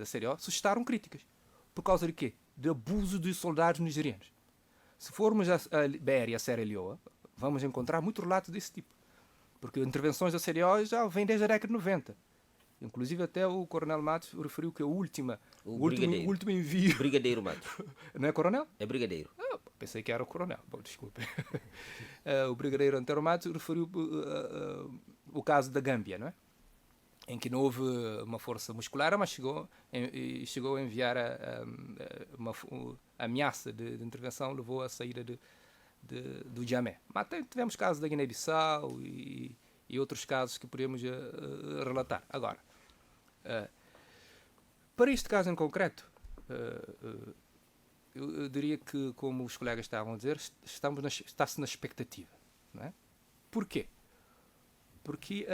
CDO suscitaram críticas. Por causa de quê? De abuso de soldados nigerianos. Se formos a Liberia e a Sierra Leone, vamos encontrar muitos relatos desse tipo. Porque intervenções da CDO já vêm desde a década de 90. Inclusive até o coronel Matos referiu que o último envio... Brigadeiro Matos. Não é coronel? É brigadeiro. Pensei que era o coronel. Bom, desculpe. O brigadeiro Antero Matos referiu o caso da Gâmbia, não é? Em que não houve uma força muscular, mas chegou a enviar uma ameaça de intervenção, levou à saída do Djamé. Mas tivemos casos da Guiné-Bissau e outros casos que podemos relatar. Agora, para este caso em concreto, eu diria que, como os colegas estavam a dizer, está-se na expectativa. Não é? Porquê? Porque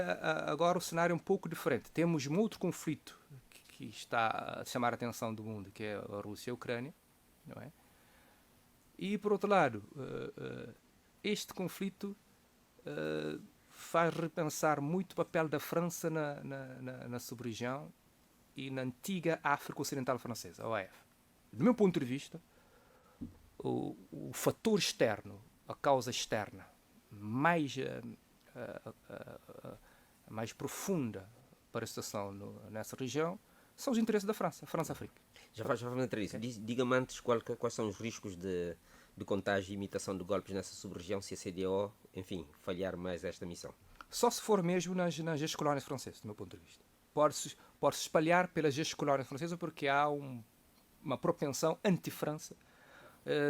agora o cenário é um pouco diferente. Temos um outro conflito que está a chamar a atenção do mundo, que é a Rússia e a Ucrânia. Não é? E, por outro lado, este conflito faz repensar muito o papel da França na sub-região e na antiga África Ocidental Francesa, a OAF. Do meu ponto de vista, o fator externo, a causa externa mais profunda para a situação nessa região são os interesses da França, a França-África. Já vamos entrar nisso. Diga-me antes quais são os riscos de contágio e imitação de golpes nessa sub-região se a CDO, enfim, falhar mais esta missão. Só se for mesmo nas ex-colónias francesas, do meu ponto de vista. Pode-se espalhar pelas ex-colónias francesas porque há uma propensão anti-França,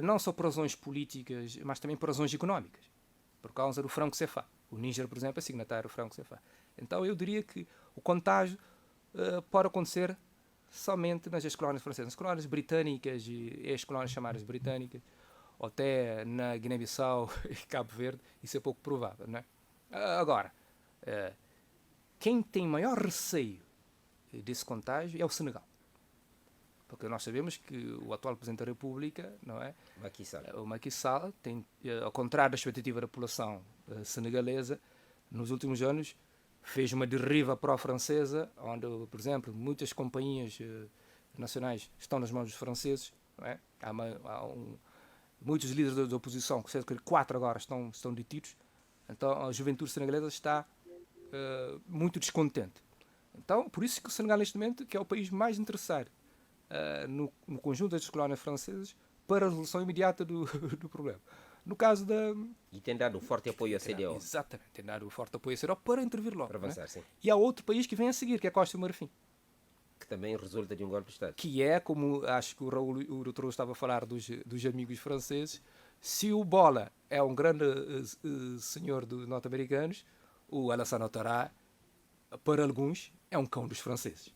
não só por razões políticas, mas também por razões económicas, por causa do franco CFA. O Níger, por exemplo, é signatário do franco CFA. Então eu diria que o contágio pode acontecer somente nas ex-colónias francesas. Nas colónias britânicas e ex-colónias chamadas britânicas, ou até na Guiné-Bissau e Cabo Verde, isso é pouco provável, não é? Agora, quem tem maior receio desse contágio é o Senegal. Porque nós sabemos que o atual Presidente da República, não é? O Macky Sall, tem, ao contrário da expectativa da população senegalesa, nos últimos anos fez uma deriva pró-francesa, onde, por exemplo, muitas companhias nacionais estão nas mãos dos franceses, não é? Muitos líderes da oposição, cerca de 4 agora, estão detidos. Então a juventude senegalesa está muito descontente. Então, por isso que o Senegal, neste momento, que é o país mais interessado no conjunto das colónias francesas para a resolução imediata do problema. No caso da... E tem dado um forte apoio à CDO. Exatamente, tem dado um forte apoio à CDO para intervir logo. Para avançar, sim. E há outro país que vem a seguir, que é a Costa do Marfim. Que também resulta de um golpe de Estado. Que é, como acho que o doutor estava a falar dos amigos franceses, se o Bola é um grande senhor dos norte-americanos, o Alassane Ouattara, para alguns, é um cão dos franceses.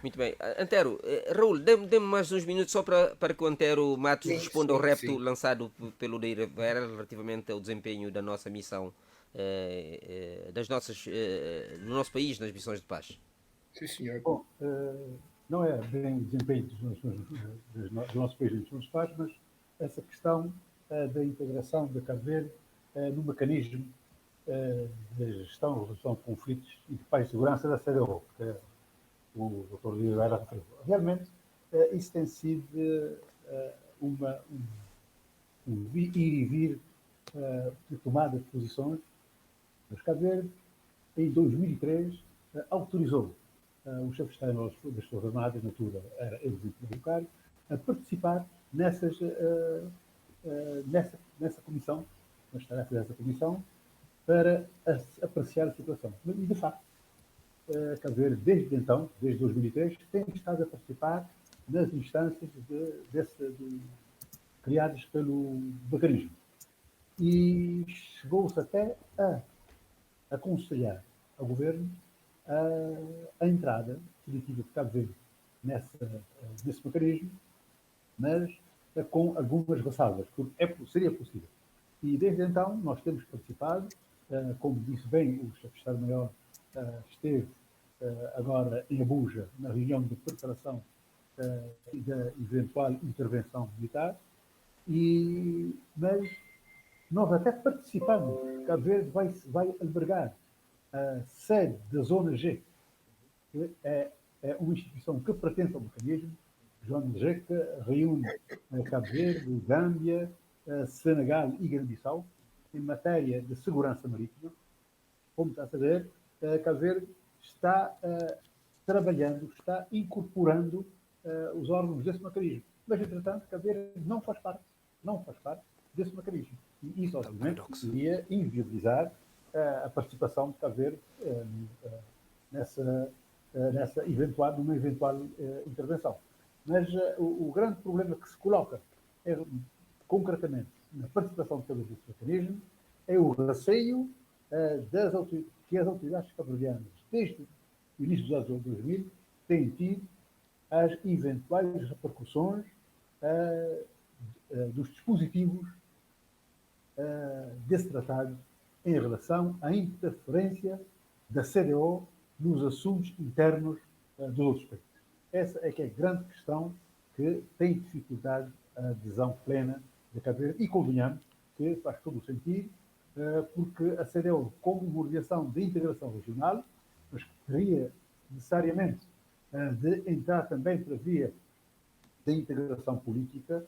Muito bem. Antero, Raul, dê-me mais uns minutos só para que o Antero Matos responda ao repto lançado pelo Deira Vera relativamente ao desempenho da nossa missão, no nosso país, nas missões de paz. Sim, senhor. Bom, não é bem o desempenho do nosso país nas missões de paz, mas essa questão da integração da Cabo Verde no mecanismo de gestão e resolução de conflitos e de paz e segurança da CDO, que é o Dr. Oliveira referiu. Realmente, isso tem sido um ir e vir de tomada de posições. Mas Cabo Verde, em 2003, autorizou o chefe de Estado das Forças Armadas, na altura era ex-Vice-Primeiro, a participar nessa comissão, nas tarefas dessa comissão, para apreciar a situação. E, de facto, Cabo Verde, desde então, desde 2003, tem estado a participar nas instâncias criadas pelo mecanismo. E chegou-se até a aconselhar ao governo a entrada definitiva de Cabo Verde nesse mecanismo, mas com algumas ressalvas, porque seria possível. E desde então nós temos participado como disse bem o chefe de Estado-Maior, esteve agora em Abuja, na reunião de preparação da eventual intervenção militar, mas nós até participamos. Cabo Verde vai albergar a sede da Zona G, que é uma instituição que pertence ao mecanismo. Zona G que reúne Cabo Verde, Gâmbia, Senegal e Guiné-Bissau em matéria de segurança marítima. Como está a saber, Cabo Verde está trabalhando, está incorporando os órgãos desse mecanismo. Mas, entretanto, Cabo Verde não faz parte desse mecanismo. E isso, obviamente, iria inviabilizar a participação de Cabo Verde numa eventual intervenção. Mas o grande problema que se coloca concretamente na participação de Cabo Verde nesse mecanismo é o receio que as autoridades cabo-verdianas, desde o início dos anos 2000, têm tido as eventuais repercussões dos dispositivos desse tratado em relação à interferência da CDO nos assuntos internos dos outros países. Essa é que é a grande questão que tem dificuldade a adesão plena de Cabo Verde, e convenhamos que faz todo o sentido, porque a CDO, como uma organização de integração regional, mas que teria necessariamente de entrar também para a via da integração política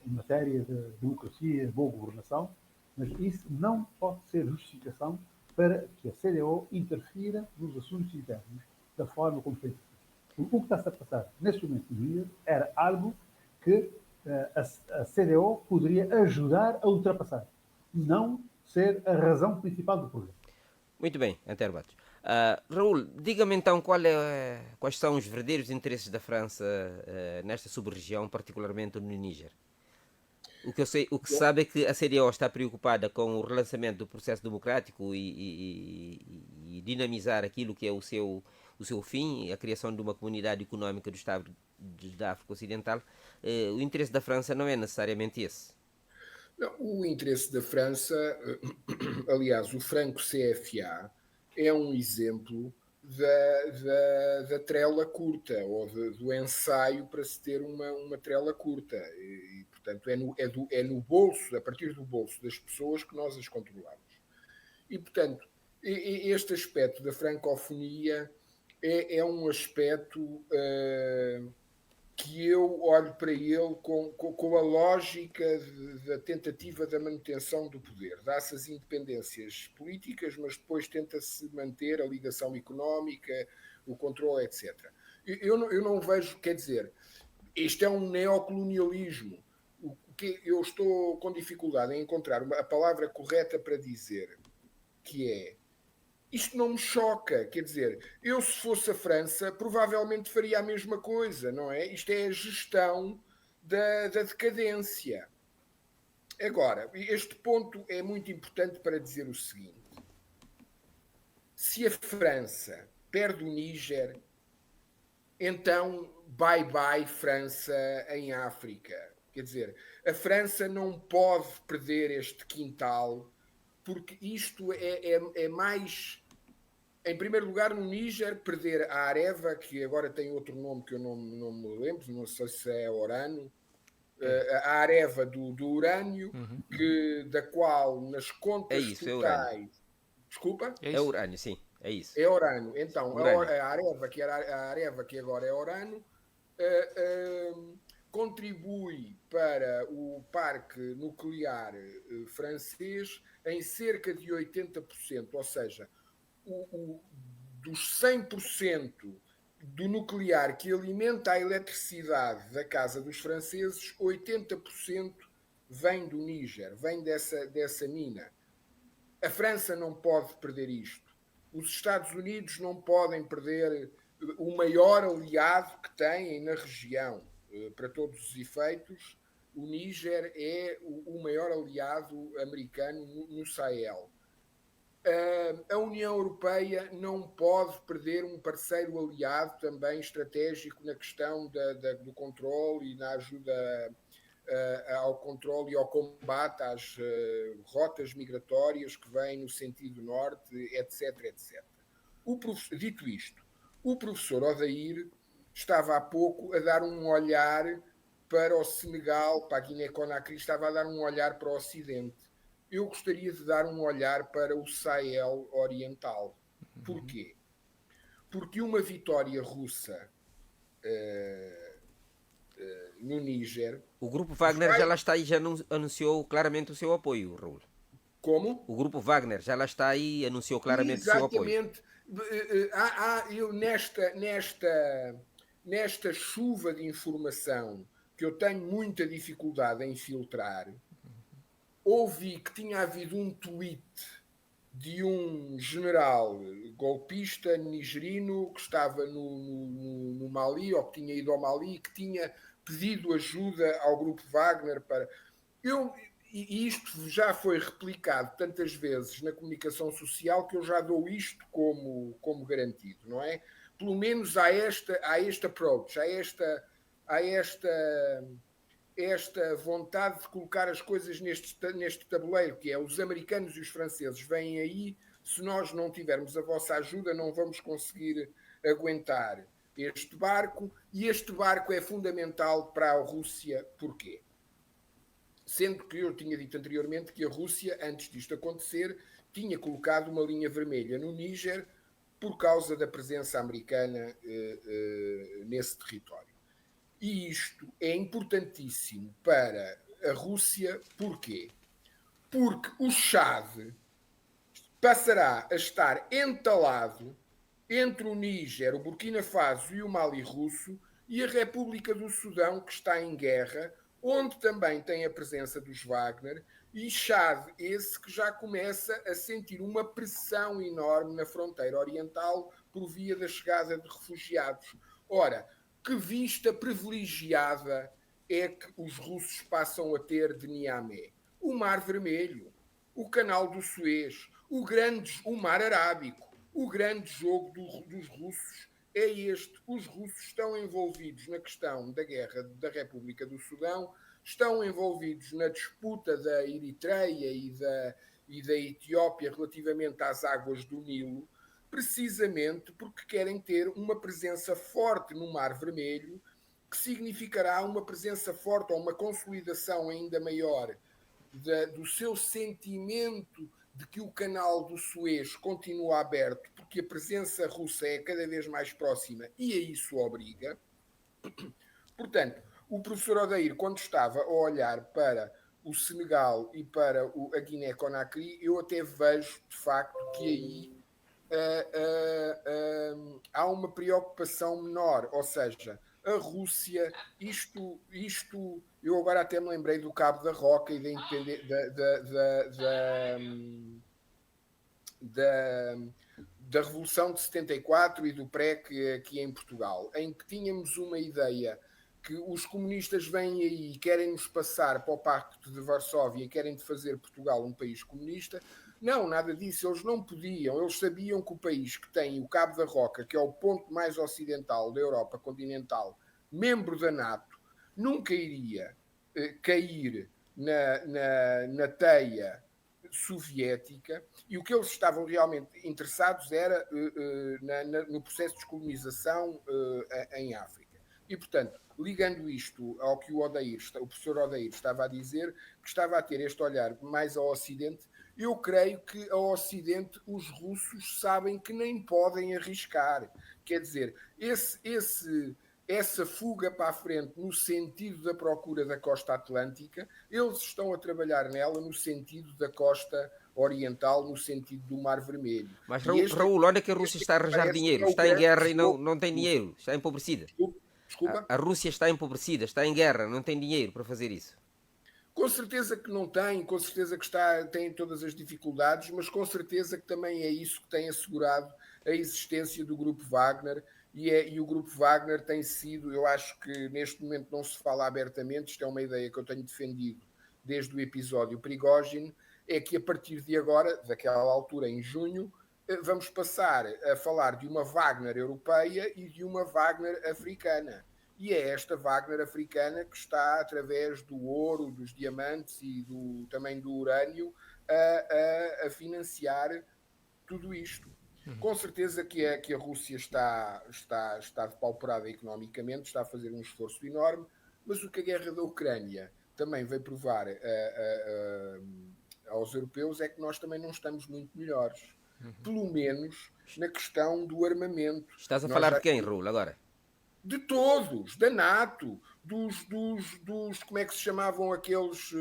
em matéria de democracia e boa governação, mas isso não pode ser justificação para que a CDO interfira nos assuntos internos da forma como foi. O que está-se a passar neste momento do dia era algo que a CDO poderia ajudar a ultrapassar, não ser a razão principal do problema. Muito bem, Antero Matos. Raul, diga-me então quais são os verdadeiros interesses da França nesta sub-região, particularmente no Níger. O que se sabe é que a CDO está preocupada com o relançamento do processo democrático e dinamizar aquilo que é o seu fim, a criação de uma comunidade económica do Estado da África Ocidental. O interesse da França não é necessariamente esse. Não, o interesse da França, aliás, o franco CFA é um exemplo da trela curta, ou do ensaio para se ter uma trela curta. E portanto, é no bolso, a partir do bolso das pessoas que nós as controlamos. E, portanto, este aspecto da francofonia é um aspecto que eu olho para ele com a lógica da tentativa da manutenção do poder. Dá-se as independências políticas, mas depois tenta-se manter a ligação económica, o controle, etc. Eu não vejo, quer dizer, isto é um neocolonialismo. O que eu estou com dificuldade em encontrar a palavra correta para dizer, que é: isto não me choca, quer dizer, eu se fosse a França provavelmente faria a mesma coisa, não é? Isto é a gestão da decadência. Agora, este ponto é muito importante para dizer o seguinte: se a França perde o Níger, então bye-bye França em África. Quer dizer, a França não pode perder este quintal, porque isto é mais... Em primeiro lugar, no Níger, perder a Areva, que agora tem outro nome que eu não me lembro, não sei se é Orano, a Areva do urânio, da qual nas contas totais... Desculpa? É urânio, sim, é isso. É Orano. Então, a Areva, que agora é Orano, contribui para o parque nuclear francês em cerca de 80%, ou seja, dos 100% do nuclear que alimenta a eletricidade da casa dos franceses, 80% vem do Níger, vem dessa mina. A França não pode perder isto. Os Estados Unidos não podem perder o maior aliado que têm na região. Para todos os efeitos, o Níger é o maior aliado americano no Sahel. A União Europeia não pode perder um parceiro aliado também estratégico na questão do controle e na ajuda ao controle e ao combate às rotas migratórias que vêm no sentido norte, etc, etc. Dito isto, o professor Odair estava há pouco a dar um olhar para o Senegal, para a Guiné-Conakry, estava a dar um olhar para o Ocidente. Eu gostaria de dar um olhar para o Sahel Oriental. Porquê? Porque uma vitória russa no Níger... O grupo Wagner já lá está e já anunciou claramente o seu apoio, Raul. Como? O grupo Wagner já lá está aí e anunciou claramente o seu apoio. Exatamente. Eu nesta chuva de informação que eu tenho muita dificuldade em filtrar, ouvi que tinha havido um tweet de um general golpista nigerino que estava no Mali, ou que tinha ido ao Mali, que tinha pedido ajuda ao grupo Wagner para... E isto já foi replicado tantas vezes na comunicação social que eu já dou isto como garantido, não é? Pelo menos há este approach, há esta vontade de colocar as coisas neste tabuleiro, que é os americanos e os franceses vêm aí, se nós não tivermos a vossa ajuda não vamos conseguir aguentar este barco, e este barco é fundamental para a Rússia. Porquê? Sendo que eu tinha dito anteriormente que a Rússia, antes disto acontecer, tinha colocado uma linha vermelha no Níger por causa da presença americana nesse território. E isto é importantíssimo para a Rússia. Porquê? Porque o Chad passará a estar entalado entre o Níger, o Burkina Faso e o Mali russo e a República do Sudão, que está em guerra, onde também tem a presença dos Wagner, e Chad, esse que já começa a sentir uma pressão enorme na fronteira oriental por via da chegada de refugiados. Ora, que vista privilegiada é que os russos passam a ter de Niamey? O Mar Vermelho, o Canal do Suez, o Mar Arábico. O grande jogo dos russos é este. Os russos estão envolvidos na questão da guerra da República do Sudão, estão envolvidos na disputa da Eritreia e da Etiópia relativamente às águas do Nilo, precisamente porque querem ter uma presença forte no Mar Vermelho, que significará uma presença forte ou uma consolidação ainda maior do seu sentimento de que o canal do Suez continua aberto, porque a presença russa é cada vez mais próxima e a isso obriga. Portanto, o professor Odair, quando estava a olhar para o Senegal e para a Guiné-Conakry, eu até vejo, de facto, que aí há uma preocupação menor, ou seja, a Rússia, eu agora até me lembrei do Cabo da Roca e da Revolução de 74 e do PREC aqui em Portugal, em que tínhamos uma ideia que os comunistas vêm aí e querem nos passar para o Pacto de Varsóvia e querem fazer Portugal um país comunista. Não, nada disso, eles não podiam, eles sabiam que o país que tem o Cabo da Roca, que é o ponto mais ocidental da Europa continental, membro da NATO, nunca iria cair na teia soviética, e o que eles estavam realmente interessados era no processo de descolonização em África. E, portanto, ligando isto ao que o professor Odair estava a dizer, que estava a ter este olhar mais ao Ocidente, eu creio que ao Ocidente os russos sabem que nem podem arriscar. Quer dizer, essa fuga para a frente no sentido da procura da costa atlântica, eles estão a trabalhar nela no sentido da costa oriental, no sentido do Mar Vermelho. Mas, Raul, olha que a Rússia está a arranjar dinheiro, está em guerra e não tem dinheiro, está empobrecida. Desculpa? A Rússia está empobrecida, está em guerra, não tem dinheiro para fazer isso. Com certeza que não tem, com certeza que tem todas as dificuldades, mas com certeza que também é isso que tem assegurado a existência do Grupo Wagner, e o Grupo Wagner tem sido, eu acho que neste momento não se fala abertamente, isto é uma ideia que eu tenho defendido desde o episódio Prigozhin, é que a partir de agora, daquela altura em junho, vamos passar a falar de uma Wagner europeia e de uma Wagner africana. e é esta Wagner africana que está, através do ouro, dos diamantes e também do urânio, a financiar tudo isto. Com certeza que a Rússia está depauperada economicamente, está a fazer um esforço enorme, mas o que a guerra da Ucrânia também veio provar aos europeus é que nós também não estamos muito melhores. Pelo menos na questão do armamento. Estás a falar de quem, Raul, agora? De todos, da NATO, dos como é que se chamavam aqueles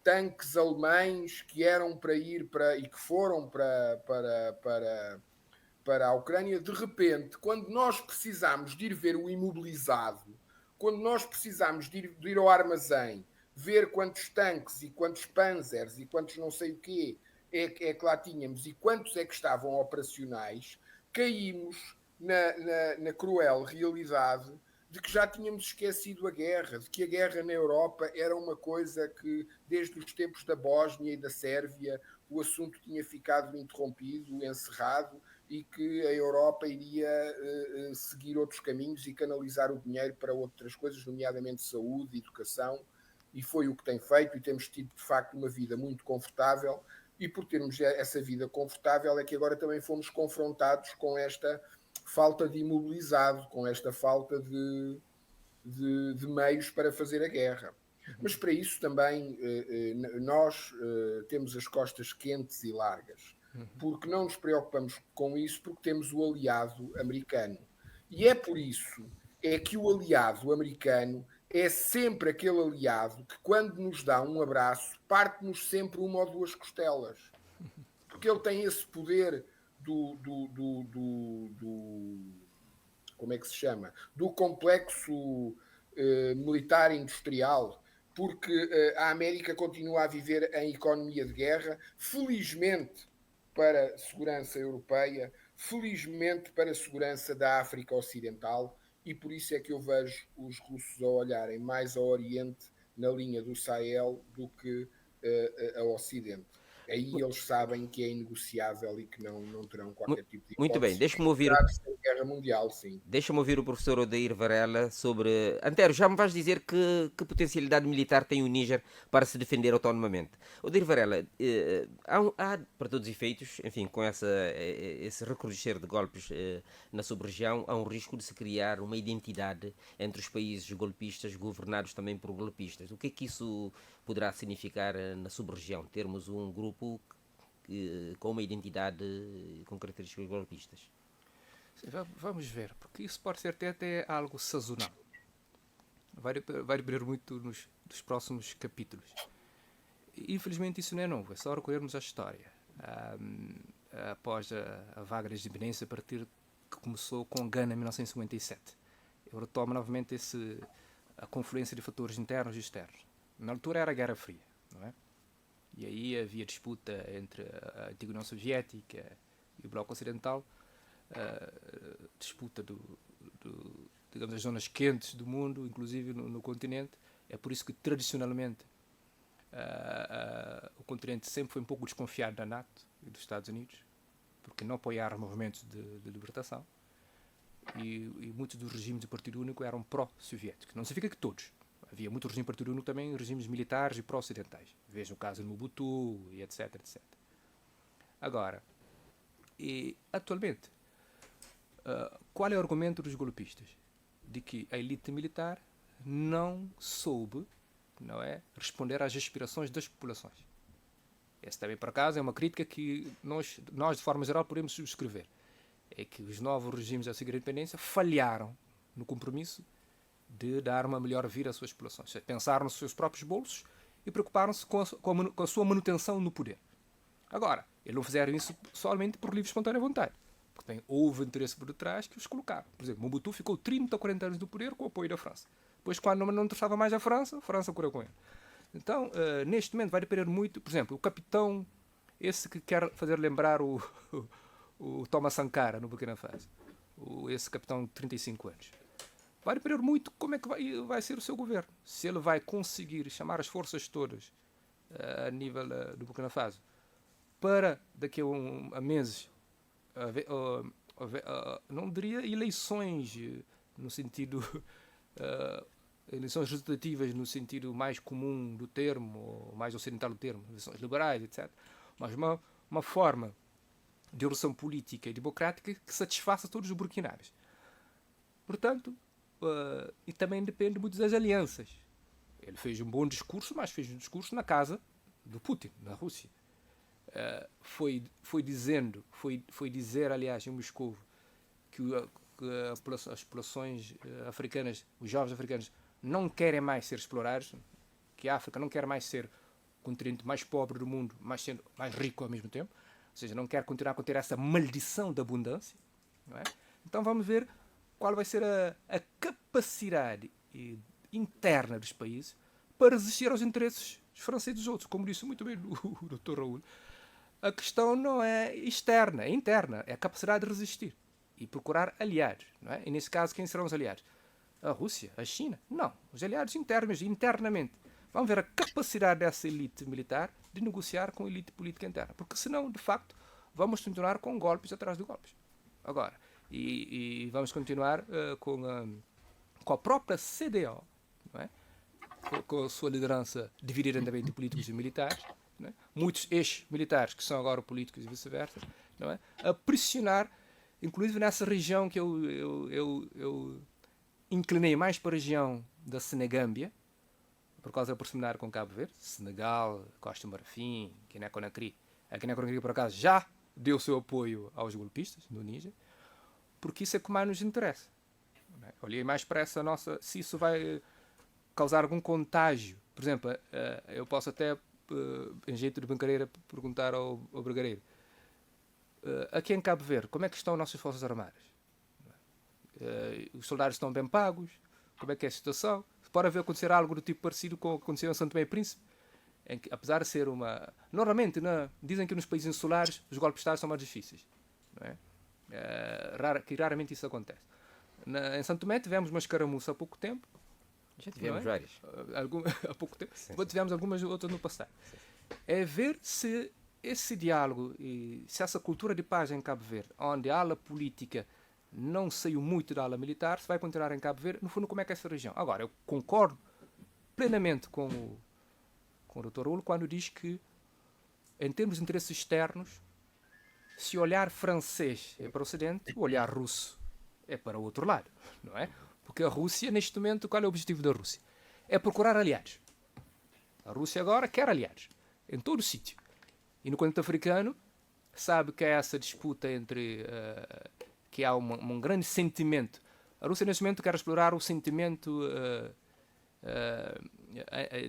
tanques alemães que eram para ir e que foram para a Ucrânia. De repente, quando nós precisámos de ir ver o imobilizado, quando nós precisámos de ir ao armazém, ver quantos tanques e quantos panzers e quantos não sei o quê é que lá tínhamos e quantos é que estavam operacionais, caímos na cruel realidade de que já tínhamos esquecido a guerra, de que a guerra na Europa era uma coisa que, desde os tempos da Bósnia e da Sérvia, o assunto tinha ficado interrompido, encerrado, e que a Europa iria seguir outros caminhos e canalizar o dinheiro para outras coisas, nomeadamente saúde, educação, e foi o que tem feito, e temos tido, de facto, uma vida muito confortável, e por termos essa vida confortável é que agora também fomos confrontados com esta falta de imobilizado, com esta falta de meios para fazer a guerra. Mas para isso também nós temos as costas quentes e largas, porque não nos preocupamos com isso, porque temos o aliado americano. E é por isso que o aliado americano é sempre aquele aliado que, quando nos dá um abraço, parte-nos sempre uma ou duas costelas. Porque ele tem esse poder como é que se chama? Do complexo militar industrial, porque a América continua a viver em economia de guerra, felizmente para a segurança europeia, felizmente para a segurança da África Ocidental, e por isso é que eu vejo os russos a olharem mais ao Oriente, na linha do Sahel, do que ao Ocidente. Aí eles sabem que é inegociável e que não terão qualquer tipo de hipótese. Muito bem, deixa-me ouvir Guerra Mundial, sim. Deixa-me ouvir o professor Odair Varela sobre... Antero, já me vais dizer que potencialidade militar tem o Níger para se defender autonomamente. Odair Varela, há para todos os efeitos, enfim, com esse recrudescer de golpes na sub-região, há um risco de se criar uma identidade entre os países golpistas, governados também por golpistas. O que é que isso poderá significar na sub-região? Termos um grupo com uma identidade com características golpistas. Sim, vamos ver, porque isso pode ser até algo sazonal. Vai depender muito dos próximos capítulos. Infelizmente isso não é novo, é só recorrermos à história. Após a vaga da independência, a partir que começou com Gana em 1957. Eu retomo novamente a confluência de fatores internos e externos. Na altura era a Guerra Fria, não é? E aí havia disputa entre a antiga União Soviética e o Bloco Ocidental, disputa digamos, das zonas quentes do mundo, inclusive no continente. É por isso que, tradicionalmente, o continente sempre foi um pouco desconfiado da NATO e dos Estados Unidos, porque não apoiaram movimentos de libertação. E muitos dos regimes de Partido Único eram pró-soviéticos. Não significa que todos. Havia muito regime de Partido Único também, regimes militares e pró-ocidentais. Veja o caso de Mobutu, e etc, etc. Agora, atualmente, qual é o argumento dos golpistas? De que a elite militar não soube, não é, responder às aspirações das populações. Essa também, por acaso, é uma crítica que nós de forma geral, podemos subscrever. É que os novos regimes da independência falharam no compromisso de dar uma melhor vida às suas populações. Pensaram nos seus próprios bolsos e preocuparam-se com a sua manutenção no poder. Agora, eles não fizeram isso somente por livre e espontânea vontade. Porque também houve interesse por detrás que os colocaram. Por exemplo, Mobutu ficou 30 ou 40 anos no poder com o apoio da França. Depois, quando não interessava mais a França correu com ele. Então, neste momento, vai depender muito, por exemplo, o capitão, esse que quer fazer lembrar o Thomas Sankara, no Burkina Faso. Esse capitão de 35 anos. Vai depender muito como é que vai ser o seu governo. Se ele vai conseguir chamar as forças todas a nível do Burkina Faso para, daqui a meses, não diria eleições no sentido eleições resultativas no sentido mais comum do termo, ou mais ocidental do termo, eleições liberais, etc. Mas uma forma de evolução política e democrática que satisfaça todos os burkinabes. Portanto, e também depende muito das alianças. Ele fez um bom discurso, mas fez um discurso na casa do Putin, na Rússia. Foi dizer, aliás, em Moscou, que as populações africanas, os jovens africanos, não querem mais ser explorados, que a África não quer mais ser o continente mais pobre do mundo, mas sendo mais rico ao mesmo tempo, ou seja, não quer continuar a ter essa maldição da abundância. Não é? Então vamos ver qual vai ser a capacidade interna dos países para resistir aos interesses dos franceses e dos outros, como disse muito bem o Dr. Raul. A questão não é externa, é interna, é a capacidade de resistir e procurar aliados. Não é? E nesse caso, quem serão os aliados? A Rússia? A China? Não. Os aliados internos, internamente. Vamos ver a capacidade dessa elite militar de negociar com a elite política interna. Porque senão, de facto, vamos continuar com golpes atrás de golpes. Agora, e vamos continuar com a própria CDAO, não é? Com a sua liderança dividida também entre políticos e militares, não é? Muitos ex-militares que são agora políticos e vice-versa, não é? A pressionar, inclusive nessa região que eu inclinei mais para a região da Senegâmbia, por causa da proximidade com Cabo Verde, Senegal, Costa do Marfim, Guiné-Conakry. A Guiné-Conakry, por acaso, já deu seu apoio aos golpistas no Níger, porque isso é que mais nos interessa. Olhei mais para essa nossa... Se isso vai causar algum contágio. Por exemplo, eu posso até, em jeito de brincadeira, perguntar ao Brigadeiro. Aqui em Cabo Verde, como é que estão as nossas Forças Armadas? Os soldados estão bem pagos? Como é que é a situação? Pode haver acontecer algo do tipo parecido com o que aconteceu em São Tomé e Príncipe, em que, apesar de ser uma... Normalmente, dizem que nos países insulares os golpes de Estado são mais difíceis. Não é? Que raramente isso acontece. Em São Tomé tivemos uma escaramuça há pouco tempo. Já tivemos várias. Há pouco tempo. Depois tivemos algumas outras no passado. É ver se esse diálogo e se essa cultura de paz em Cabo Verde, onde a ala política não saiu muito da ala militar, se vai continuar em Cabo Verde, no fundo, como é que é essa região? Agora, eu concordo plenamente com o Dr. Raul quando diz que, em termos de interesses externos, se o olhar francês é para o Ocidente, o olhar russo é para o outro lado, não é? Porque a Rússia, neste momento, qual é o objetivo da Rússia? É procurar aliados. A Rússia agora quer aliados, em todo o sítio. E no continente africano, sabe que há essa disputa entre... que há um grande sentimento. A Rússia, neste momento, quer explorar o sentimento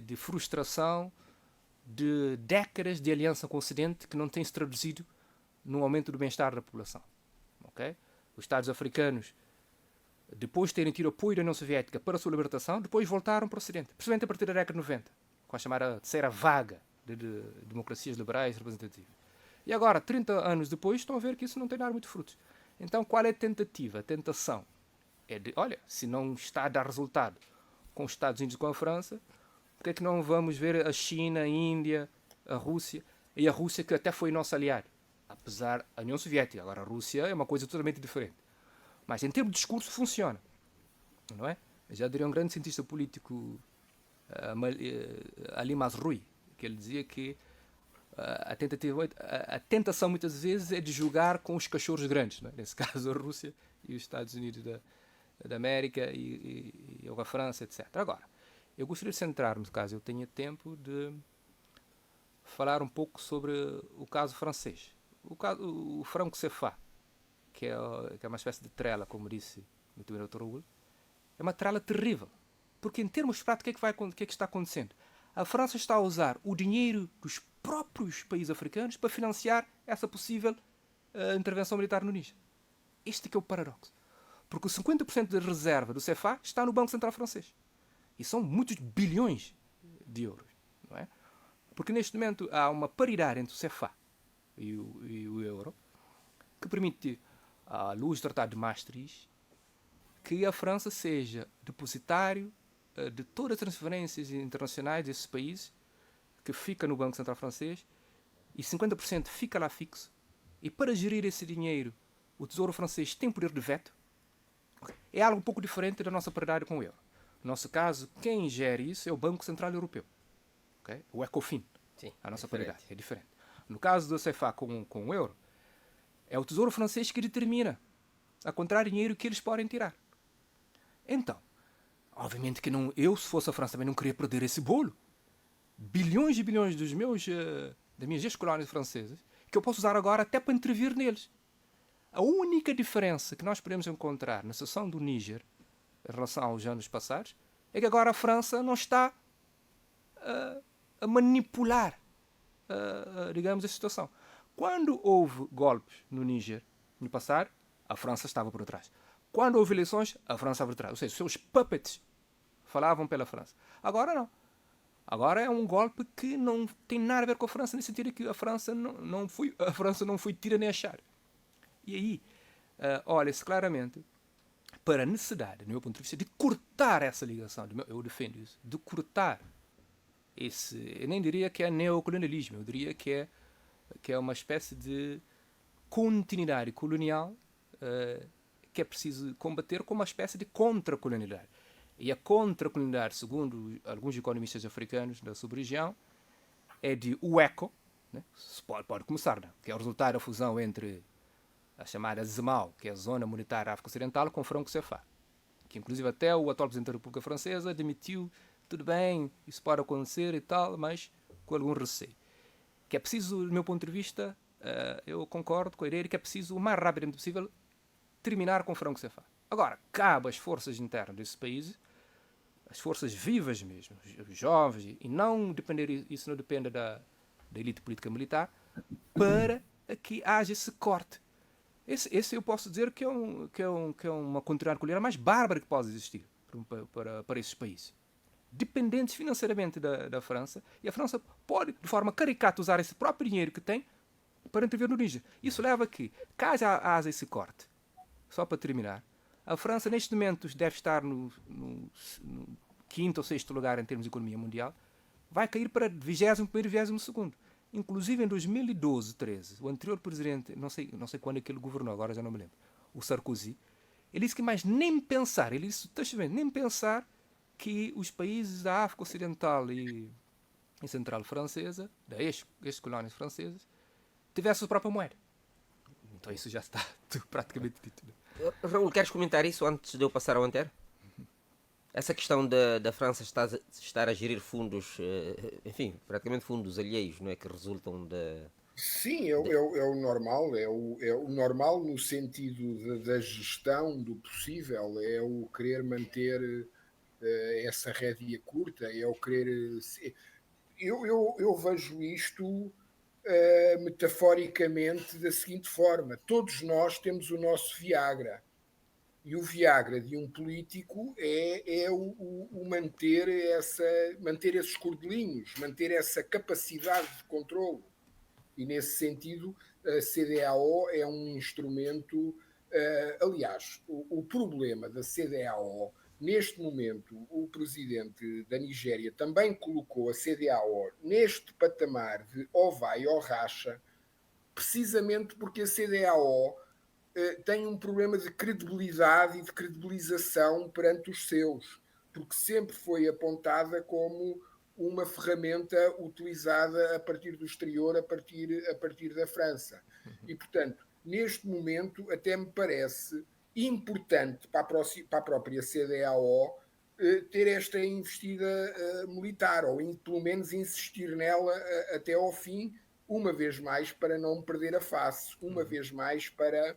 de frustração de décadas de aliança com o Ocidente que não tem se traduzido num aumento do bem-estar da população. Okay? Os Estados africanos, depois de terem tido apoio da União Soviética para a sua libertação, depois voltaram para o Ocidente, principalmente a partir da década de 90, com a chamada terceira vaga de democracias liberais representativas. E agora, 30 anos depois, estão a ver que isso não tem dado muito frutos. Então, qual é a tentativa? A tentação é de, olha, se não está a dar resultado com os Estados Unidos e com a França, por que é que não vamos ver a China, a Índia, a Rússia, e a Rússia que até foi nosso aliado, apesar da União Soviética. Agora, a Rússia é uma coisa totalmente diferente. Mas, em termos de discurso, funciona. Não é? Já diria um grande cientista político, Ali Masrui, que ele dizia que a tentação muitas vezes é de jogar com os cachorros grandes, né? Nesse caso a Rússia e os Estados Unidos da América e a França, etc. Agora, eu gostaria de centrar-me, caso eu tenha tempo, de falar um pouco sobre o caso francês. O Franco Cefá, que é uma espécie de trela, como disse muito bem o Dr. Raul, é uma trela terrível, porque em termos práticos o que é que está acontecendo? A França está a usar o dinheiro dos próprios países africanos para financiar essa possível intervenção militar no Níger. Este que é o paradoxo. Porque o 50% da reserva do CFA está no Banco Central francês. E são muitos bilhões de euros. Não é? Porque neste momento há uma paridade entre o CFA e o euro que permite, à luz do Tratado de Maastricht, que a França seja depositário de todas as transferências internacionais desses países, que fica no Banco Central francês, e 50% fica lá fixo. E para gerir esse dinheiro, o Tesouro francês tem poder de veto. é algo um pouco diferente da nossa paridade com o euro. No nosso caso, quem gere isso é o Banco Central Europeu, okay? O Ecofin. Sim, a nossa paridade é diferente. No caso do CFA com o euro, é o Tesouro Francês que determina a quantidade de dinheiro que eles podem tirar. Então, obviamente que não, eu, se fosse a França, também não queria perder esse bolo. Bilhões e bilhões das minhas ex-colónias francesas, que eu posso usar agora até para intervir neles. A única diferença que nós podemos encontrar na situação do Níger, em relação aos anos passados, é que agora a França não está a manipular, digamos, a situação. Quando houve golpes no Níger, no passado, a França estava por trás. Quando houve eleições, a França estava por trás. Ou seja, os seus puppets falavam pela França. Agora não. Agora é um golpe que não tem nada a ver com a França, no sentido que a França não foi tira nem achar. E aí, olha-se claramente para a necessidade, do meu ponto de vista, de cortar essa ligação. Eu defendo isso. De cortar esse... Eu nem diria que é neocolonialismo. Eu diria que é uma espécie de continuidade colonial que é preciso combater com uma espécie de contra-colonialidade. E a contra-colonialidade, segundo alguns economistas africanos da sub-região, é de UECO, né? Pode começar, né? Que é o resultado da fusão entre a chamada ZMAO, que é a Zona Monetária África Ocidental, com o Franco CFA, que inclusive até o atual Presidente da República Francesa admitiu, tudo bem, isso pode acontecer e tal, mas com algum receio. Que é preciso, do meu ponto de vista, eu concordo com a ideia de que é preciso, o mais rapidamente possível, terminar com o Franco CFA. Agora, cabe às forças internas desse país, as forças vivas mesmo, os jovens, e não depender, isso não depende da elite política militar, para que haja esse corte. Esse eu posso dizer que é uma continuidade colonial mais bárbara que pode existir para esses países. Dependentes financeiramente da França, e a França pode, de forma caricata, usar esse próprio dinheiro que tem para intervir no Níger. Isso leva a que, caso haja esse corte, só para terminar, a França neste momento deve estar no quinto ou sexto lugar em termos de economia mundial, vai cair para 21º e 22º. Inclusive em 2012, 13, o anterior presidente, não sei quando é que ele governou, agora já não me lembro, o Sarkozy, ele disse que mais nem pensar, ele disse taxativamente, nem pensar que os países da África Ocidental e Central Francesa, da ex-colónias francesas, tivessem a própria moeda. Então isso já está praticamente dito. Raul, queres comentar isso antes de eu passar ao Antero? Essa questão da França estar a gerir fundos, enfim, praticamente fundos alheios, não é? Que resultam da... Sim, é o normal, é o normal no sentido da gestão do possível, é o querer manter essa rédea curta, é o querer... Eu vejo isto metaforicamente da seguinte forma: todos nós temos o nosso Viagra. E o Viagra de um político é o manter esses cordelinhos, manter essa capacidade de controle. E, nesse sentido, a CDAO é um instrumento... aliás, o problema da CDAO, neste momento, o presidente da Nigéria também colocou a CDAO neste patamar de ou vai ou racha, precisamente porque a CDAO tem um problema de credibilidade e de credibilização perante os seus, porque sempre foi apontada como uma ferramenta utilizada a partir do exterior, a partir da França. E, portanto, neste momento, até me parece importante para a própria CDAO ter esta investida militar, ou pelo menos insistir nela até ao fim, uma vez mais para não perder a face, uma vez mais para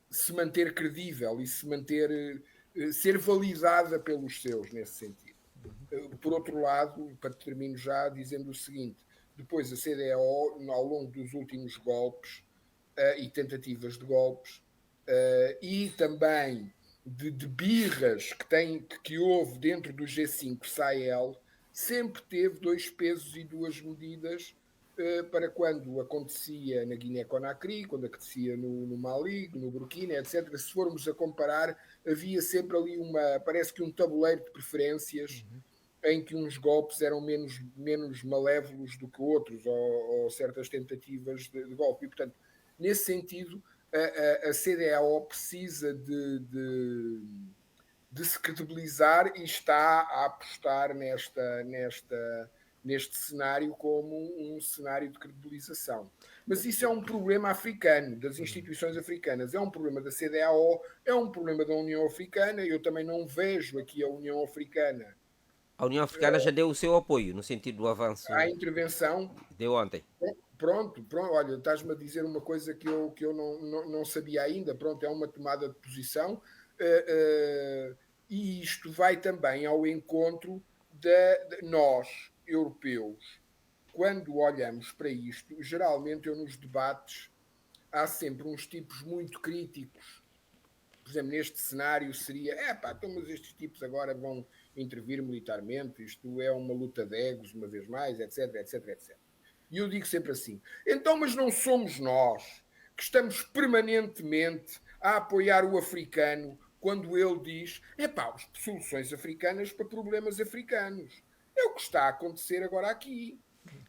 se manter credível e ser validada pelos seus, nesse sentido. Por outro lado, para termino já dizendo o seguinte: depois a CDAO, ao longo dos últimos golpes e tentativas de golpes, e também de birras que houve dentro do G5 Sahel, sempre teve 2 pesos e 2 medidas para quando acontecia na Guiné-Conakry, quando acontecia no Mali, no Burkina, etc. Se formos a comparar, havia sempre ali parece que um tabuleiro de preferências em que uns golpes eram menos malévolos do que outros, ou certas tentativas de golpe. E, portanto, nesse sentido, a CDAO precisa de se credibilizar e está a apostar neste cenário como um cenário de credibilização. Mas isso é um problema africano, das instituições africanas, é um problema da CDAO, é um problema da União Africana. Eu também não vejo aqui a União Africana. A União Africana já deu o seu apoio no sentido do avanço. À intervenção. Deu ontem. Pronto, olha, estás-me a dizer uma coisa que eu não sabia ainda. Pronto, é uma tomada de posição. E isto vai também ao encontro de nós, europeus. Quando olhamos para isto, geralmente nos debates há sempre uns tipos muito críticos. Por exemplo, neste cenário seria, então, mas estes tipos agora vão intervir militarmente, isto é uma luta de egos, uma vez mais, etc, etc, etc. E eu digo sempre assim, então, mas não somos nós que estamos permanentemente a apoiar o africano quando ele diz, soluções africanas para problemas africanos. É o que está a acontecer agora aqui.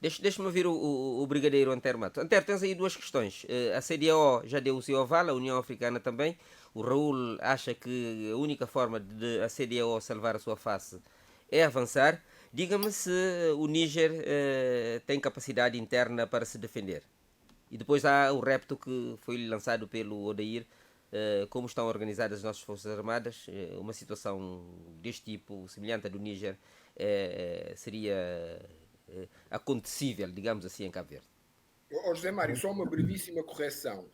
Deixa-me ouvir o brigadeiro Antero Mato. Antero, tens aí duas questões. A CDAO já deu o seu aval, a União Africana também. O Raul acha que a única forma de a CDAO salvar a sua face é avançar. Diga-me se o Níger tem capacidade interna para se defender. E depois há o repto que foi lançado pelo Odair, como estão organizadas as nossas Forças Armadas. Uma situação deste tipo, semelhante à do Níger, seria acontecível, digamos assim, em Cabo Verde. José Mário, só uma brevíssima correção.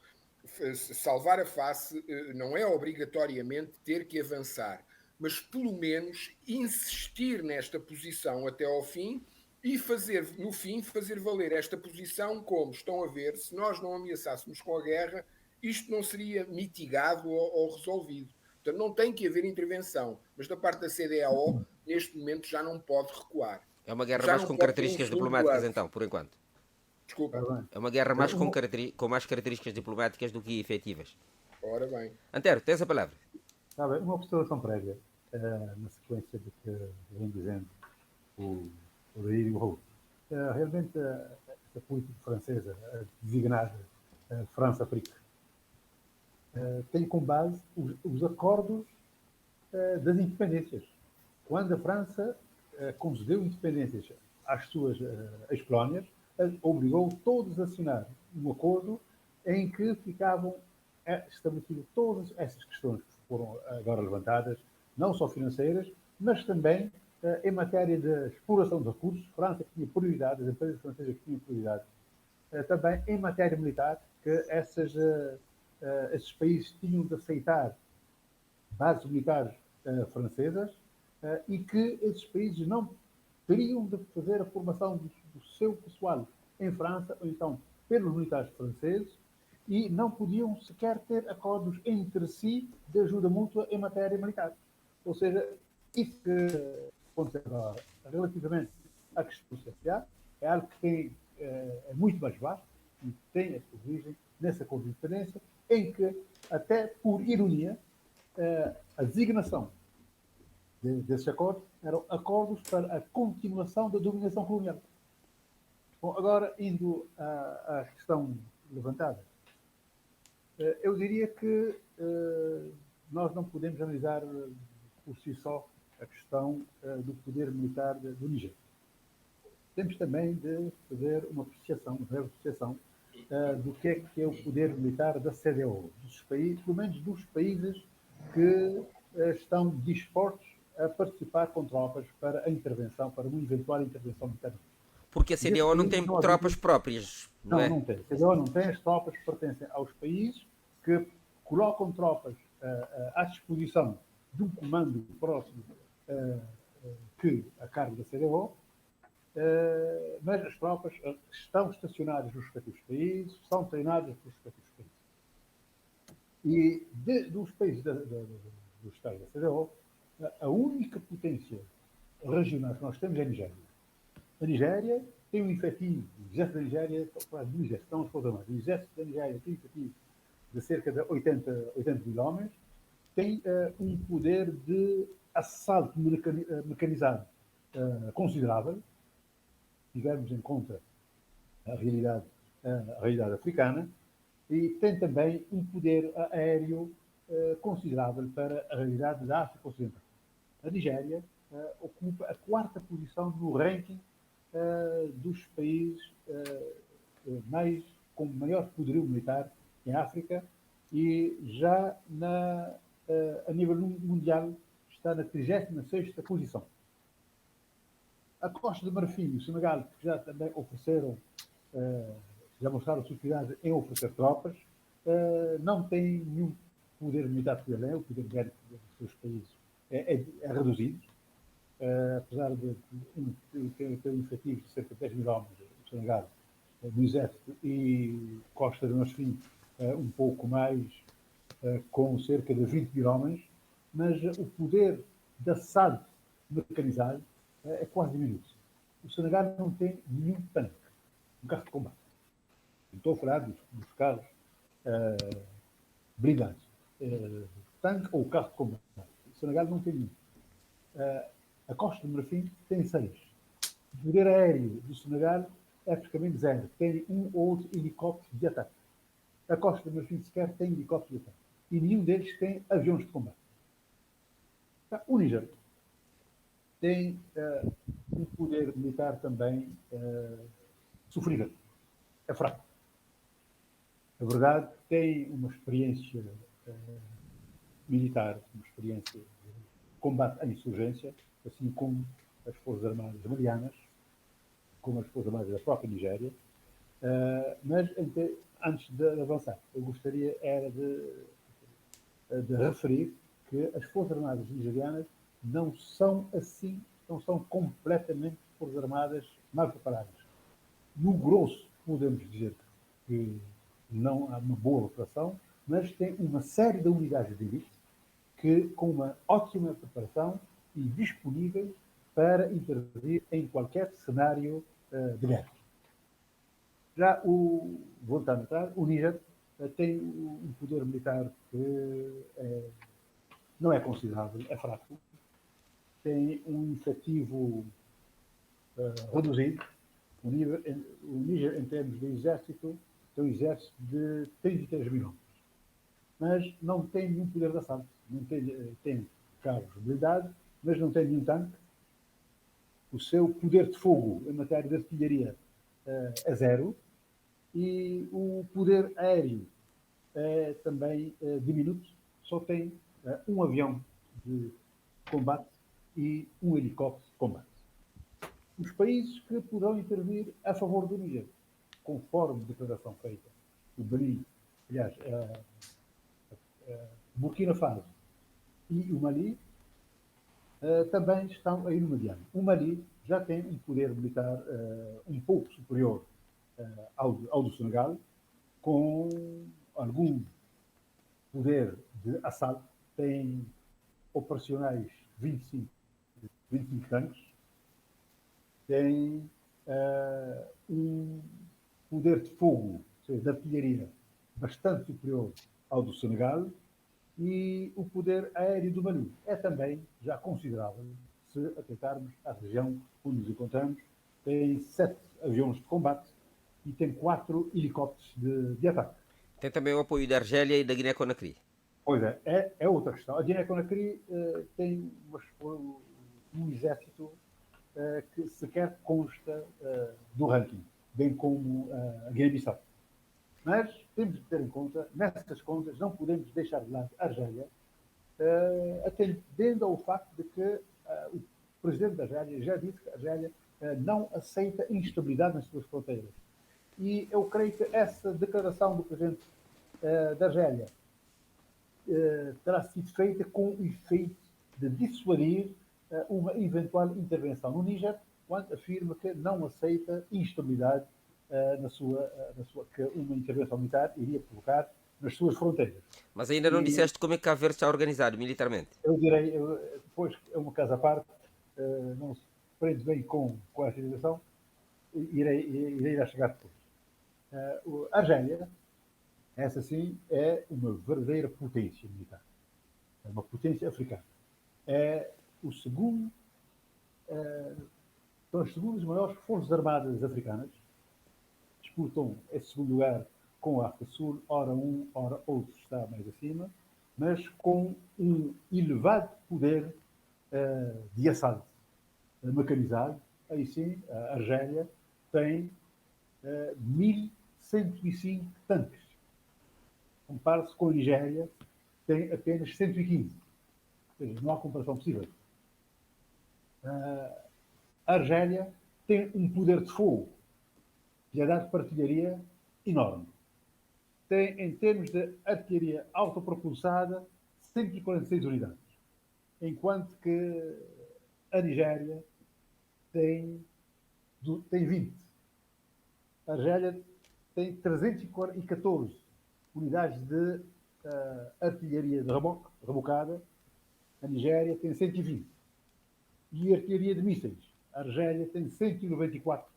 Salvar a face não é obrigatoriamente ter que avançar, mas pelo menos insistir nesta posição até ao fim e no fim, fazer valer esta posição como, estão a ver, se nós não ameaçássemos com a guerra, isto não seria mitigado ou resolvido. Portanto, não tem que haver intervenção, mas da parte da CDAO, neste momento, já não pode recuar. É uma guerra mais com características diplomáticas, então, por enquanto. Desculpa. É uma guerra mais com mais características diplomáticas do que efetivas. Ora bem. Antero, tens a palavra. Uma observação prévia, na sequência do que vem dizendo o Odair e o Raul. Realmente, a política francesa, designada França-África, tem como base os acordos das independências. Quando a França concedeu independências às suas ex-colónias, obrigou todos a assinar um acordo em que ficavam estabelecidas todas essas questões que foram agora levantadas, não só financeiras, mas também em matéria de exploração de recursos. A França tinha prioridade, as empresas francesas tinham prioridade. Também em matéria militar, que esses países tinham de aceitar bases militares francesas e que esses países não teriam de fazer a formação do seu pessoal em França, ou então pelos militares franceses, e não podiam sequer ter acordos entre si de ajuda mútua em matéria militar. Ou seja, isso que acontece agora relativamente à questão social é algo que é muito mais vasto e tem a sua origem nesse acordo de independência, em que, até por ironia, a designação desses acordos eram acordos para a continuação da dominação colonial. Bom, agora, indo à questão levantada, eu diria que nós não podemos analisar por si só a questão do poder militar do Níger. Temos também de fazer uma breve apreciação do que é o poder militar da CDAO, dos países, pelo menos dos países que estão dispostos a participar com tropas para a intervenção, para uma eventual intervenção militar. Porque a CDAO não tem tropas próprias, não é? Não tem. A CDAO não tem. As tropas pertencem aos países que colocam tropas à disposição de um comando próximo que a cargo da CDAO, mas as tropas estão estacionadas nos respectivos países, são treinadas nos respectivos países. E dos países dos Estados da CDAO, a única potência regional que nós temos é a Nigéria. A Nigéria tem um efetivo, o exército da Nigéria, o exército da Nigéria tem um efetivo de cerca de 80 mil homens, tem um poder de assalto mecanizado considerável, se tivermos em conta a realidade africana, e tem também um poder aéreo considerável para a realidade da África Ocidental. A Nigéria ocupa a 4ª posição no ranking dos países com maior poderio militar em África e já a nível mundial está na 36ª posição. A Costa de Marfim e o Senegal, que já também ofereceram, já mostraram sua utilidade em oferecer tropas, não têm nenhum poder militar por além, o poder bélico dos seus países é reduzido, apesar de ter um efetivo de cerca de 10 mil homens, o Senegal, do Exército, e Costa de Marfim um pouco mais, com cerca de 20 mil homens, mas o poder de assalto mecanizado é quase diminuto. O Senegal não tem nenhum tanque, um carro de combate. Não estou a falar dos carros blindados. Tanque ou carro de combate. O Senegal não tem nenhum. A Costa de Marfim tem 6. O poder aéreo do Senegal é praticamente 0. Tem um ou outro helicóptero de ataque. A Costa de Marfim sequer tem helicóptero de ataque. E nenhum deles tem aviões de combate. O Níger tem um poder militar também sofrível. É fraco. A verdade, tem uma experiência militar, uma experiência de combate à insurgência, assim como as Forças Armadas malianas, como as Forças Armadas da própria Nigéria. Mas, antes de avançar, eu gostaria era de referir que as Forças Armadas nigerianas não são assim, não são completamente Forças Armadas mal preparadas. No grosso, podemos dizer que não há uma boa operação, mas tem uma série de unidades de elite que, com uma ótima preparação e disponíveis para intervir em qualquer cenário de guerra. Já voltando atrás, o Níger tem um poder militar que não é considerável, é fraco. Tem um efetivo reduzido. O Níger, em termos de exército, tem um exército de 33 mil homens. Mas não tem nenhum poder de assalto. Não tem carros blindados, mas não tem nenhum tanque. O seu poder de fogo em matéria de artilharia é 0. E o poder aéreo é também diminuto. Só tem um avião de combate e um helicóptero de combate. Os países que poderão intervir a favor do Níger, conforme declaração feita, o Benin, aliás, Burkina Faso e o Mali, também estão aí no mediano. O Mali já tem um poder militar um pouco superior ao do Senegal, com algum poder de assalto, tem operacionais 25 tanques, tem um poder de fogo, ou seja, de artilharia, bastante superior ao do Senegal, e o poder aéreo do Mali é também já considerável, se atentarmos à região onde nos encontramos. Tem 7 aviões de combate e tem 4 helicópteros de ataque. Tem também o apoio da Argélia e da Guiné-Conakry. Pois é outra questão. A Guiné-Conakry tem um exército que sequer consta do ranking, bem como a Guiné-Bissau. Mas temos de ter em conta, nessas contas, não podemos deixar de lado a Argélia, atendendo ao facto de que o presidente da Argélia já disse que a Argélia não aceita instabilidade nas suas fronteiras. E eu creio que essa declaração do presidente da Argélia terá sido feita com o efeito de dissuadir uma eventual intervenção no Níger, quando afirma que não aceita instabilidade que uma intervenção militar iria provocar nas suas fronteiras. Mas ainda não disseste como é que Cabo Verde está organizado militarmente. Eu direi, depois é uma casa à parte, não se prende bem com a situação, irei lá chegar depois. A Argélia, essa sim, é uma verdadeira potência militar. É uma potência africana. É o segundo, são as segundas maiores forças armadas africanas. Disputam esse segundo lugar com a África do Sul, ora um, ora outro está mais acima, mas com um elevado poder de assalto mecanizado. Aí sim, a Argélia tem 1.105 tanques. Compare-se com a Nigéria, tem apenas 115. Ou seja, não há comparação possível. A Argélia tem um poder de fogo, piedade de artilharia enorme. Tem, em termos de artilharia autopropulsada, 146 unidades. Enquanto que a Nigéria tem 20. A Argélia tem 314 unidades de artilharia de rebocada. A Nigéria tem 120. E artilharia de mísseis. A Argélia tem 194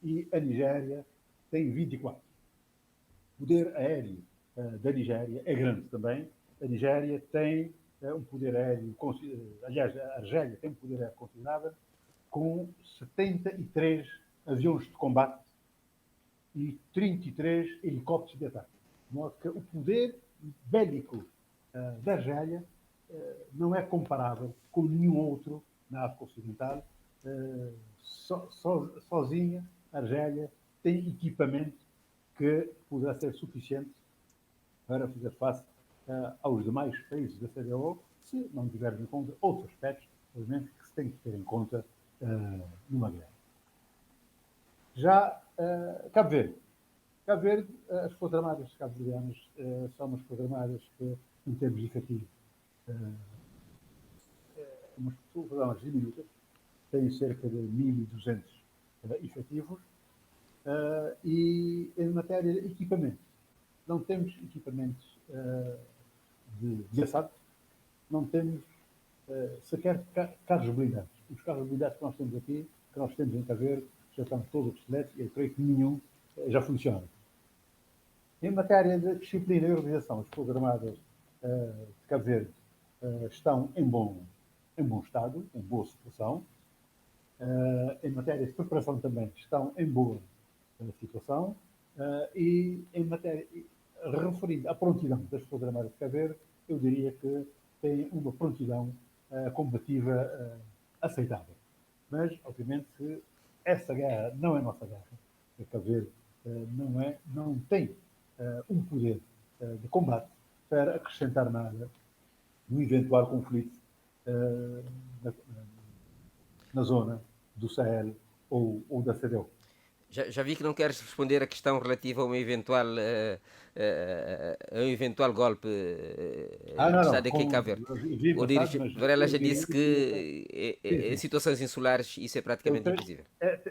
e a Nigéria tem 24. O poder aéreo da Nigéria é grande também. A Nigéria tem um poder aéreo, aliás, a Argélia tem um poder aéreo considerável, com 73 aviões de combate e 33 helicópteros de ataque. De modo que o poder bélico da Argélia não é comparável com nenhum outro na África Ocidental. Sozinha, a Argélia tem equipamento que poderá ser suficiente para fazer face aos demais países da CDAO, se não tivermos em conta outros aspectos, obviamente, que se tem que ter em conta numa guerra. Já Cabo Verde. Cabo Verde, as Forças Armadas cabo-verdianas são umas Forças Armadas que, em termos de efetivo, umas Forças Armadas diminutas, têm cerca de 1.200 efetivos, e em matéria de equipamento, não temos equipamentos de assalto, não temos sequer carros blindados. Os carros blindados que nós temos aqui, que nós temos em Cabo Verde, já estão todos obsoletos e eu creio que nenhum já funciona. Em matéria de disciplina e organização, as Forças Armadas de Cabo Verde estão em bom estado, em boa situação. Em matéria de preparação também estão em boa situação. E em matéria, referindo à prontidão das Forças Armadas de Cabo Verde, eu diria que têm uma prontidão combativa aceitável. Mas, obviamente, que essa guerra não é nossa guerra. Cabo Verde não tem um poder de combate para acrescentar nada no eventual conflito na zona do Sahel ou da CEDEAO. Já vi que não queres responder a questão relativa a um eventual golpe de Estado aqui em Cabo Verde. O dirigente Varela já disse que em situações insulares isso é praticamente impossível.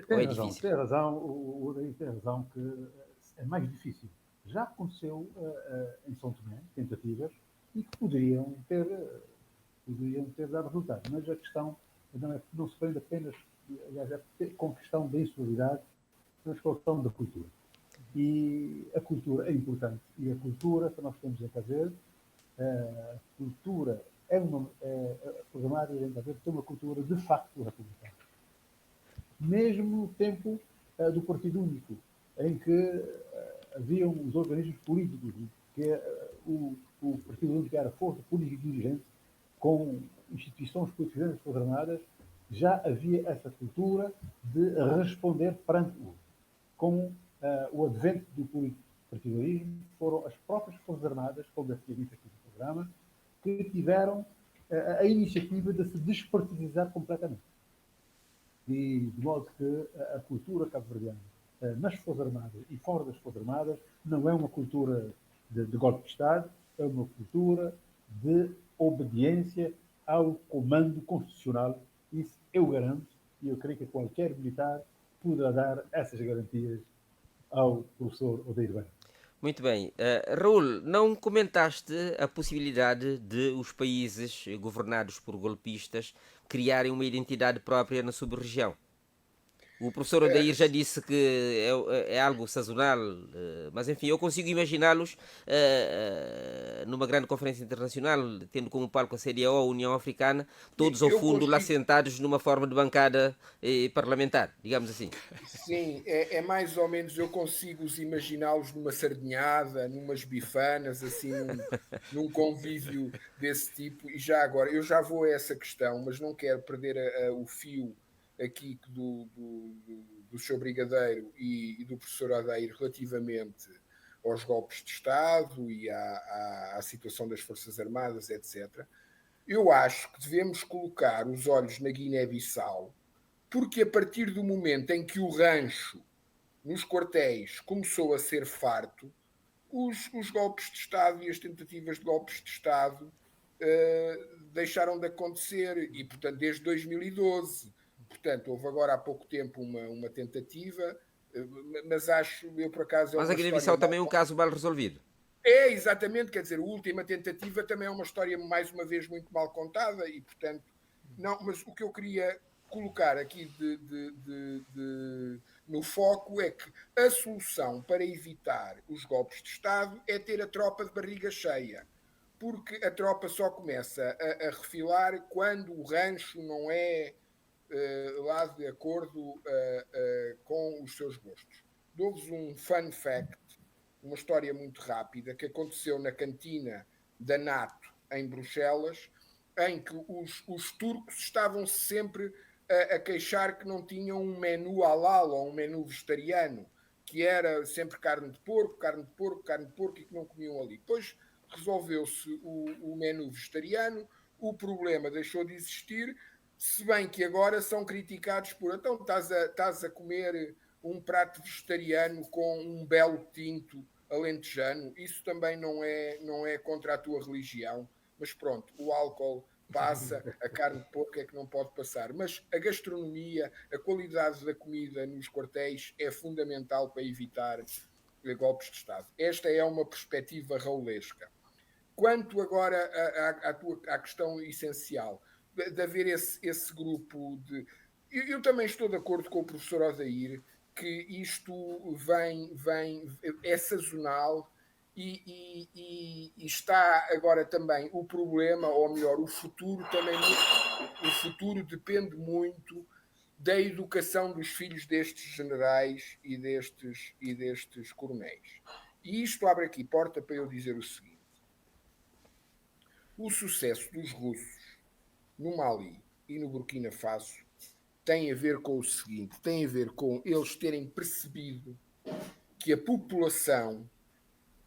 Tem razão, o David tem razão que é mais difícil. Já aconteceu em São Tomé, tentativas, e que poderiam ter dado resultado. Mas a questão não se prende apenas, aliás, com a questão da insularidade, mas com a questão da cultura. E a cultura é importante. E a cultura que nós temos em Cabo Verde, a cultura programada em Cabo Verde, tem uma cultura de facto republicana. Mesmo no tempo do Partido Único, em que haviam os organismos políticos, que o Partido Único era força política e dirigente, com instituições políticas das Forças Armadas, já havia essa cultura de responder perante o. Com o advento do partidarismo, foram as próprias Forças Armadas, como deve ter dito aqui no programa, que tiveram a iniciativa de se despartidizar completamente. E de modo que a cultura cabo-verdiana, nas Forças Armadas e fora das Forças Armadas, não é uma cultura de golpe de Estado, é uma cultura de obediência ao comando constitucional. Isso eu garanto, e eu creio que qualquer militar poderá dar essas garantias ao professor Odeir Bem. Muito bem. Raul, não comentaste a possibilidade de os países governados por golpistas criarem uma identidade própria na sub-região? O professor Odair já disse que é algo sazonal, mas enfim, eu consigo imaginá-los numa grande conferência internacional, tendo como palco a CDAO, a União Africana, todos ao fundo lá sentados numa forma de bancada parlamentar, digamos assim. Sim, é mais ou menos, eu consigo imaginá-los numa sardinhada, numas bifanas, assim, num convívio desse tipo. E já agora, eu já vou a essa questão, mas não quero perder o fio aqui do Sr. Brigadeiro e do professor Odair relativamente aos golpes de Estado e à situação das Forças Armadas, etc. Eu acho que devemos colocar os olhos na Guiné-Bissau, porque a partir do momento em que o rancho nos quartéis começou a ser farto, os golpes de Estado e as tentativas de golpes de Estado deixaram de acontecer, e portanto desde 2012. Portanto, houve agora há pouco tempo uma tentativa, mas acho, eu por acaso... Mas a Guiné-Bissau também é um caso mal resolvido. É, exatamente, quer dizer, a última tentativa também é uma história, mais uma vez, muito mal contada, e portanto... Não, mas o que eu queria colocar aqui no foco é que a solução para evitar os golpes de Estado é ter a tropa de barriga cheia, porque a tropa só começa a refilar quando o rancho não é lá de acordo com os seus gostos. Dou-vos um fun fact, uma história muito rápida que aconteceu na cantina da NATO em Bruxelas, em que os turcos estavam sempre a queixar que não tinham um menu halal ou um menu vegetariano, que era sempre carne de porco, carne de porco, carne de porco, e que não comiam ali. Depois resolveu-se o menu vegetariano, o problema deixou de existir, se bem que agora são criticados por... Então estás a comer um prato vegetariano com um belo tinto alentejano, isso também não é contra a tua religião, mas pronto, o álcool passa, a carne de porco é que não pode passar. Mas a gastronomia, a qualidade da comida nos quartéis é fundamental para evitar golpes de Estado. Esta é uma perspectiva raulesca. Quanto agora à questão essencial de haver esse grupo de... Eu também estou de acordo com o professor Odair que isto é sazonal e está agora também o problema, ou melhor, o futuro também. O futuro depende muito da educação dos filhos destes generais e destes coronéis. E isto abre aqui porta para eu dizer o seguinte: o sucesso dos russos no Mali e no Burkina Faso tem a ver com o seguinte, tem a ver com eles terem percebido que a população,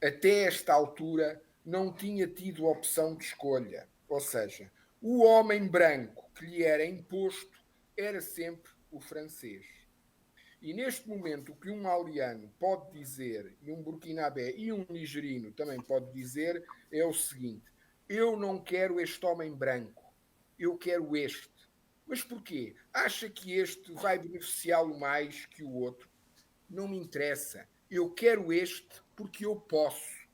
até esta altura, não tinha tido opção de escolha. Ou seja, o homem branco que lhe era imposto era sempre o francês. E neste momento o que um maliano pode dizer, e um burkinabé e um nigerino também pode dizer, é o seguinte: eu não quero este homem branco, eu quero este. Mas porquê? Acha que este vai beneficiá-lo mais que o outro? Não me interessa. Eu quero este porque eu posso.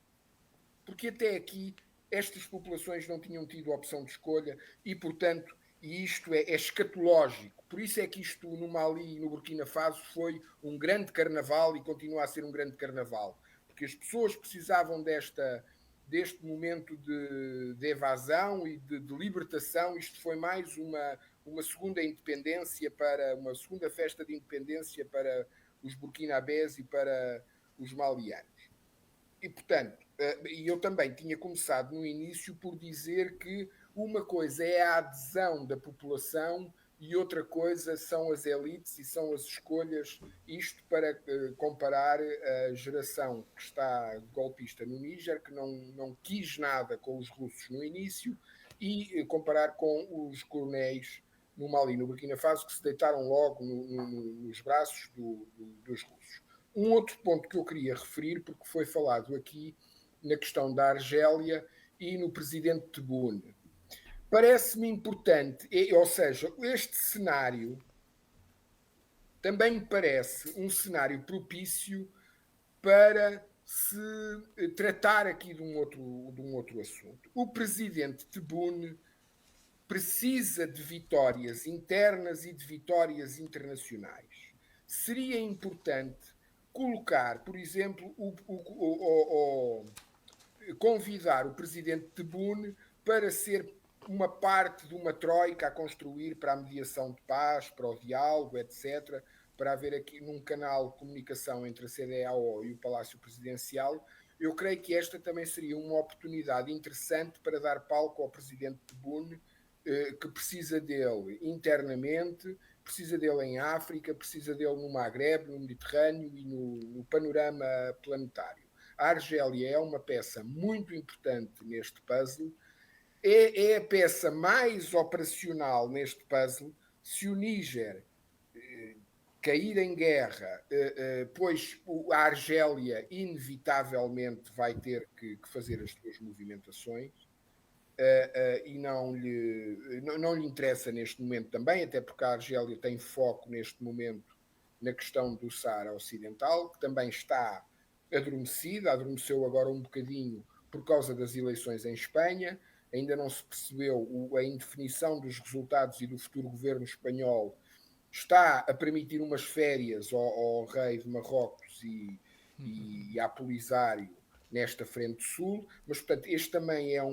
Porque até aqui estas populações não tinham tido a opção de escolha e, portanto, isto é escatológico. Por isso é que isto no Mali e no Burkina Faso foi um grande carnaval e continua a ser um grande carnaval. Porque as pessoas precisavam deste momento de evasão e de libertação. Isto foi mais uma segunda independência, uma segunda festa de independência para os burkinabés e para os malianos. E, portanto, eu também tinha começado no início por dizer que uma coisa é a adesão da população e outra coisa são as elites e são as escolhas, isto para comparar a geração que está golpista no Níger, que não quis nada com os russos no início, e comparar com os coronéis no Mali e no Burkina Faso, que se deitaram logo nos braços dos russos. Um outro ponto que eu queria referir, porque foi falado aqui na questão da Argélia e no presidente Tebboune. Parece-me importante, ou seja, este cenário também me parece um cenário propício para se tratar aqui de um outro assunto. O presidente Tebboune precisa de vitórias internas e de vitórias internacionais. seria importante colocar, por exemplo, convidar o presidente Tebboune para ser uma parte de uma troika a construir para a mediação de paz, para o diálogo, etc., para haver aqui num canal de comunicação entre a CDAO e o Palácio Presidencial. Eu creio que esta também seria uma oportunidade interessante para dar palco ao presidente Tebboune, que precisa dele internamente, precisa dele em África, precisa dele no Magreb, no Mediterrâneo e no panorama planetário. A Argélia é uma peça muito importante neste puzzle, é a peça mais operacional neste puzzle. Se o Níger cair em guerra, pois a Argélia inevitavelmente vai ter que fazer as suas movimentações, e não lhe interessa neste momento também, até porque a Argélia tem foco neste momento na questão do Saara Ocidental, que também está adormecida, adormeceu agora um bocadinho por causa das eleições em Espanha, ainda não se percebeu a indefinição dos resultados e do futuro governo espanhol está a permitir umas férias ao rei de Marrocos e à Polisário nesta frente sul, mas portanto este também é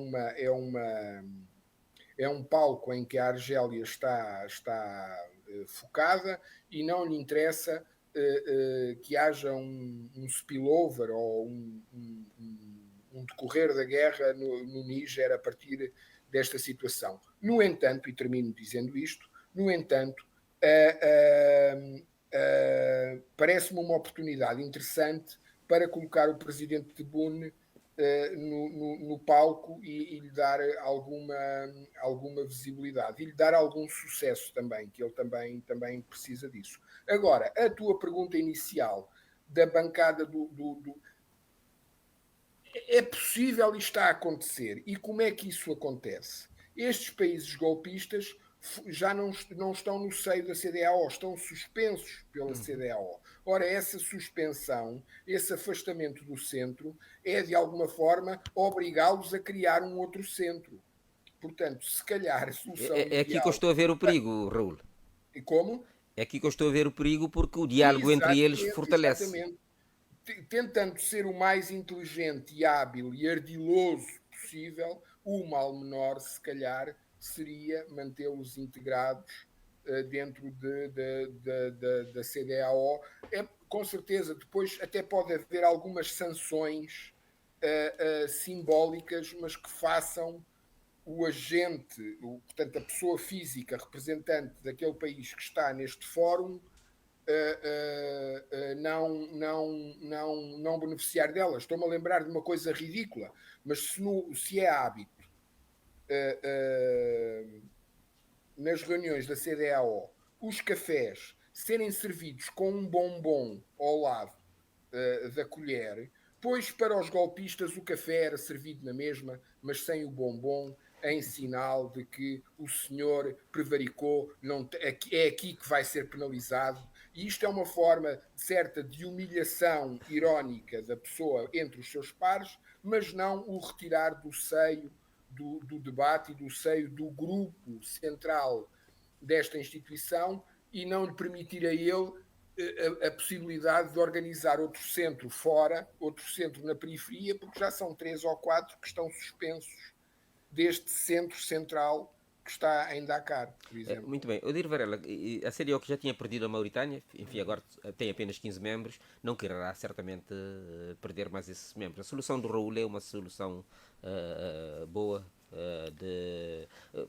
um palco em que a Argélia está focada e não lhe interessa que haja um spillover ou um decorrer da guerra no Níger a partir desta situação. No entanto, e termino dizendo isto, parece-me uma oportunidade interessante para colocar o presidente Tebboune no palco e lhe dar alguma visibilidade e lhe dar algum sucesso também, que ele também precisa disso. Agora, a tua pergunta inicial da bancada é possível e está a acontecer. E como é que isso acontece? Estes países golpistas já não estão no seio da CDAO, estão suspensos pela CDAO. Ora, essa suspensão, esse afastamento do centro, é de alguma forma obrigá-los a criar um outro centro. Portanto, se calhar a solução é aqui que eu estou a ver o perigo, Raul. E como? É aqui que eu estou a ver o perigo porque o diálogo entre eles fortalece. Exatamente. Tentando ser o mais inteligente e hábil e ardiloso possível, o mal menor, se calhar, seria mantê-los integrados dentro da CDAO. Com certeza, depois até pode haver algumas sanções simbólicas, mas que façam o agente, portanto a pessoa física representante daquele país que está neste fórum, não beneficiar delas. Estou-me a lembrar de uma coisa ridícula, mas se é hábito nas reuniões da CDAO os cafés serem servidos com um bombom ao lado da colher, pois para os golpistas o café era servido na mesma, mas sem o bombom, em sinal de que o senhor prevaricou, é aqui que vai ser penalizado. E isto é uma forma certa de humilhação irónica da pessoa entre os seus pares, mas não o retirar do seio do debate e do seio do grupo central desta instituição e não lhe permitir a ele a possibilidade de organizar outro centro fora, outro centro na periferia, porque já são 3 ou 4 que estão suspensos deste centro central que está em Dakar, por exemplo. Muito bem. Odir Varela, a CDAO que já tinha perdido a Mauritânia, enfim, agora tem apenas 15 membros, não quererá certamente perder mais esses membros. A solução do Raul é uma solução boa,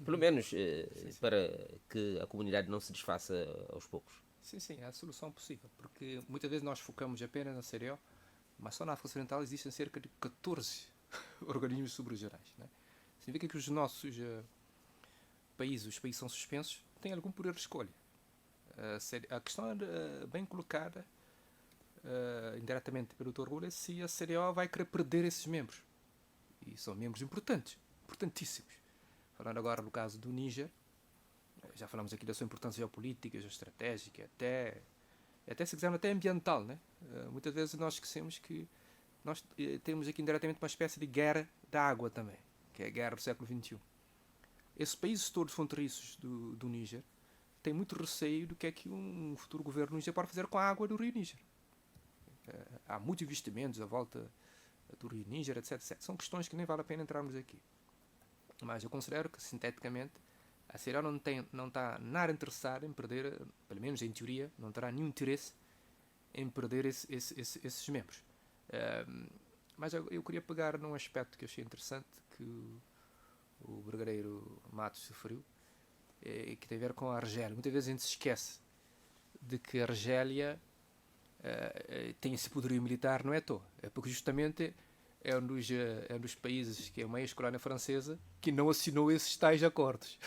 pelo menos para que a comunidade não se desfaça aos poucos. Sim, é a solução possível, porque muitas vezes nós focamos apenas na CDAO, mas só na África Ocidental existem cerca de 14 organismos subregionais, né? Significa que os nossos países são suspensos, têm algum poder de escolha. A questão é bem colocada indiretamente pelo Dr. Raul é se a CDAO vai querer perder esses membros. E são membros importantíssimos. Falando agora no caso do Níger, já falamos aqui da sua importância geopolítica, geoestratégica, até se quisermos, até ambiental, né? Muitas vezes nós esquecemos que nós temos aqui indiretamente uma espécie de guerra da água também, que é a guerra do século XXI. Esses países todos fronteiriços do Níger tem muito receio do que é que um futuro governo Níger pode fazer com a água do rio Níger. Há muitos investimentos à volta do rio Níger, etc. São questões que nem vale a pena entrarmos aqui. Mas eu considero que, sinteticamente, a CDAO não está nada interessada em perder, pelo menos em teoria, não terá nenhum interesse em perder esses membros. Mas eu queria pegar num aspecto que eu achei interessante, que o Brigadeiro Matos sofreu, que tem a ver com a Argélia. Muitas vezes a gente se esquece de que a Argélia tem esse poderio militar, não é à toa. É porque justamente é um dos países que é uma ex-colónia francesa que não assinou esses tais acordos.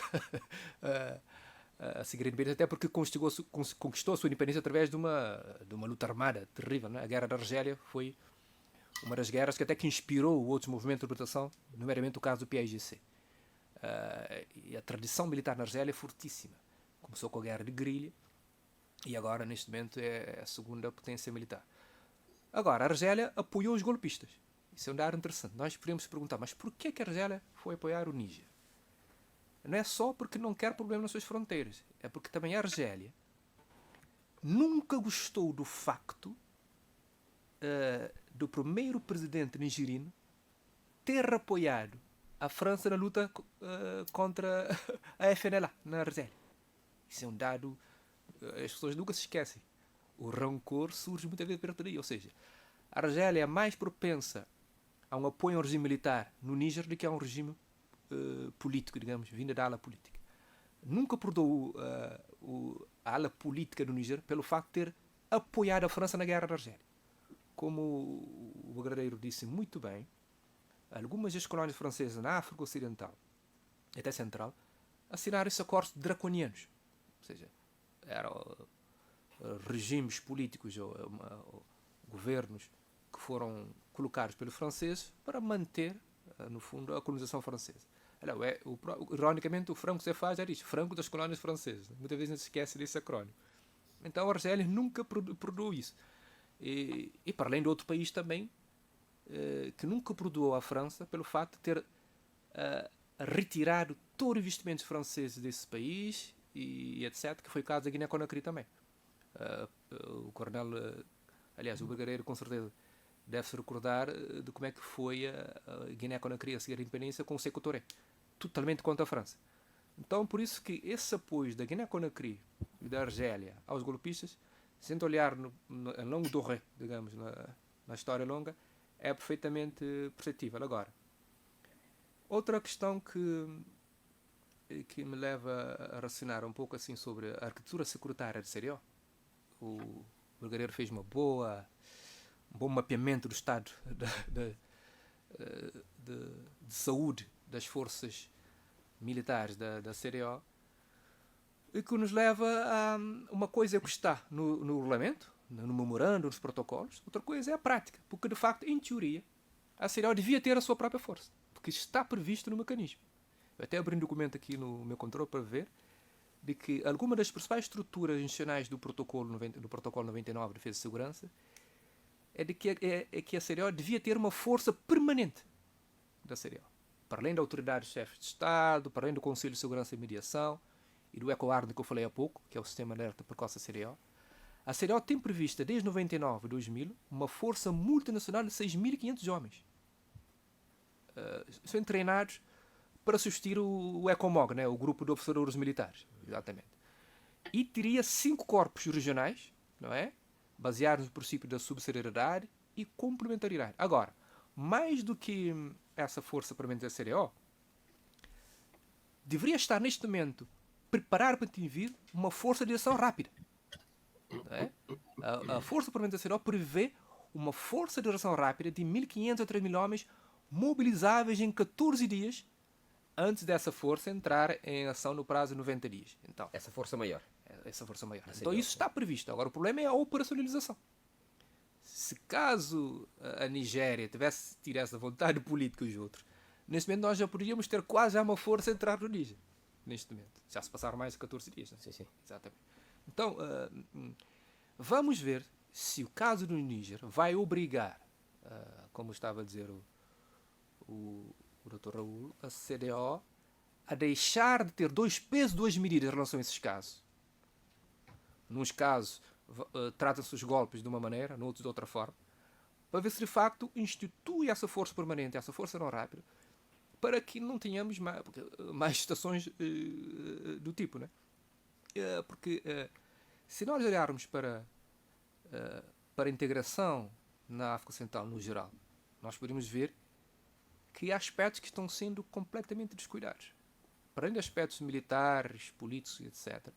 A seguir a independência, até porque conquistou a sua independência através de uma luta armada terrível. Né? A Guerra da Argélia foi uma das guerras que até que inspirou outros movimentos de libertação, nomeadamente o caso do PAIGC. E a tradição militar na Argélia é fortíssima. Começou com a guerra de guerrilha e agora, neste momento, é a segunda potência militar. Agora, a Argélia apoiou os golpistas. Isso é um dado interessante. Nós podemos perguntar, mas porquê que a Argélia foi apoiar o Níger? Não é só porque não quer problema nas suas fronteiras. É porque também a Argélia nunca gostou do facto do primeiro presidente nigeriano ter apoiado a França na luta contra a FNLA na Argélia. Isso é um dado, as pessoas nunca se esquecem. O rancor surge muitas vezes perto daí. Ou seja, a Argélia é mais propensa a um apoio ao regime militar no Níger do que a um regime político, digamos, vindo da ala política. Nunca perdoou a ala política do Níger pelo facto de ter apoiado a França na guerra da Argélia. Como o Brigadeiro disse muito bem, algumas das colónias francesas na África Ocidental, até Central, assinaram esses acordos draconianos. Ou seja, eram regimes políticos ou governos que foram colocados pelos franceses para manter, no fundo, a colonização francesa. Ironicamente, o Franco Cefá já diz Franco das colónias francesas. Muitas vezes a gente se esquece desse acrónimo. Então a Argélia nunca perdoou isso. E para além de outro país também, que nunca perdoou a França pelo facto de ter retirado todos os investimentos franceses desse país e etc., que foi o caso da Guiné-Conakry também. O coronel, aliás, o Brigadeiro com certeza deve-se recordar de como é que foi a Guiné-Conakry a seguir a independência com o Sékou Touré, totalmente contra a França. Então, por isso que esse apoio da Guiné-Conakry e da Argélia aos golpistas, sem olhar no longo do ré, digamos, na história longa, é perfeitamente perceptível. Agora, outra questão que me leva a raciocinar um pouco assim sobre a arquitetura securitária de CDAO. O Brigadeiro fez um bom mapeamento do estado de saúde das forças militares da CDAO, e que nos leva a uma coisa que está no regulamento, no memorando, nos protocolos, outra coisa é a prática, porque de facto, em teoria, a CDAO devia ter a sua própria força, porque está previsto no mecanismo. Eu até abri um documento aqui no meu controle para ver de que alguma das principais estruturas institucionais do protocolo 99 de Defesa e Segurança é que a CDAO devia ter uma força permanente da CDAO, para além da autoridade chefe de Estado, para além do Conselho de Segurança e Mediação e do ECOARD que eu falei há pouco, que é o Sistema de Alerta Precoce da CDAO. A CDAO tem prevista desde 99 e 2000 uma força multinacional de 6.500 homens. São treinados para substituir o ECOMOG, né, o Grupo de Observadores Militares, exatamente. E teria 5 corpos regionais, não é? Baseados no princípio da subsidiariedade e complementariedade. Agora, mais do que essa força permanente da CDAO, deveria estar neste momento preparar para vir uma força de ação rápida. Não é? A força permanente da CDAO prevê uma força de ação rápida de 1.500 a 3.000 homens mobilizáveis em 14 dias antes dessa força entrar em ação no prazo de 90 dias. Então, essa força maior. Então isso está previsto. Agora o problema é a operacionalização. Se caso a Nigéria tivesse tido essa vontade política dos outros, neste momento nós já poderíamos ter quase uma força a entrar no Níger. Neste momento. Já se passaram mais de 14 dias. Né? Sim. Exatamente. Então, vamos ver se o caso do Níger vai obrigar, como estava a dizer o Dr. Raul, a CDAO a deixar de ter 2 pesos, 2 medidas em relação a esses casos Nos casos, tratam-se os golpes de uma maneira, noutros de outra forma, para ver se de facto institui essa força permanente, essa força não rápida, para que não tenhamos mais situações do tipo, né? Porque se nós olharmos para a integração na África Central no geral, nós podemos ver que há aspectos que estão sendo completamente descuidados. Para além de aspectos militares, políticos, etc.,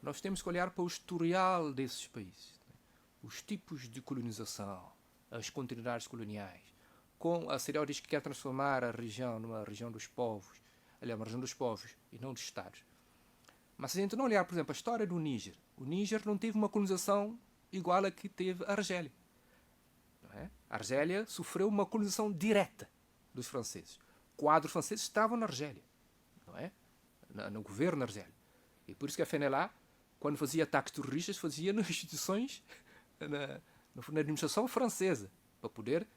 nós temos que olhar para o historial desses países, né? Os tipos de colonização, as continuidades coloniais, com a Serial diz que quer transformar a região numa região dos povos, aliás, uma região dos povos e não dos Estados. Mas se a gente não olhar, por exemplo, a história do Níger, o Níger não teve uma colonização igual a que teve a Argélia. Não é? A Argélia sofreu uma colonização direta dos franceses. Quadros franceses estavam na Argélia, não é? No governo da Argélia. E por isso que a FNLA, quando fazia ataques terroristas, fazia nas instituições, na administração francesa, para poder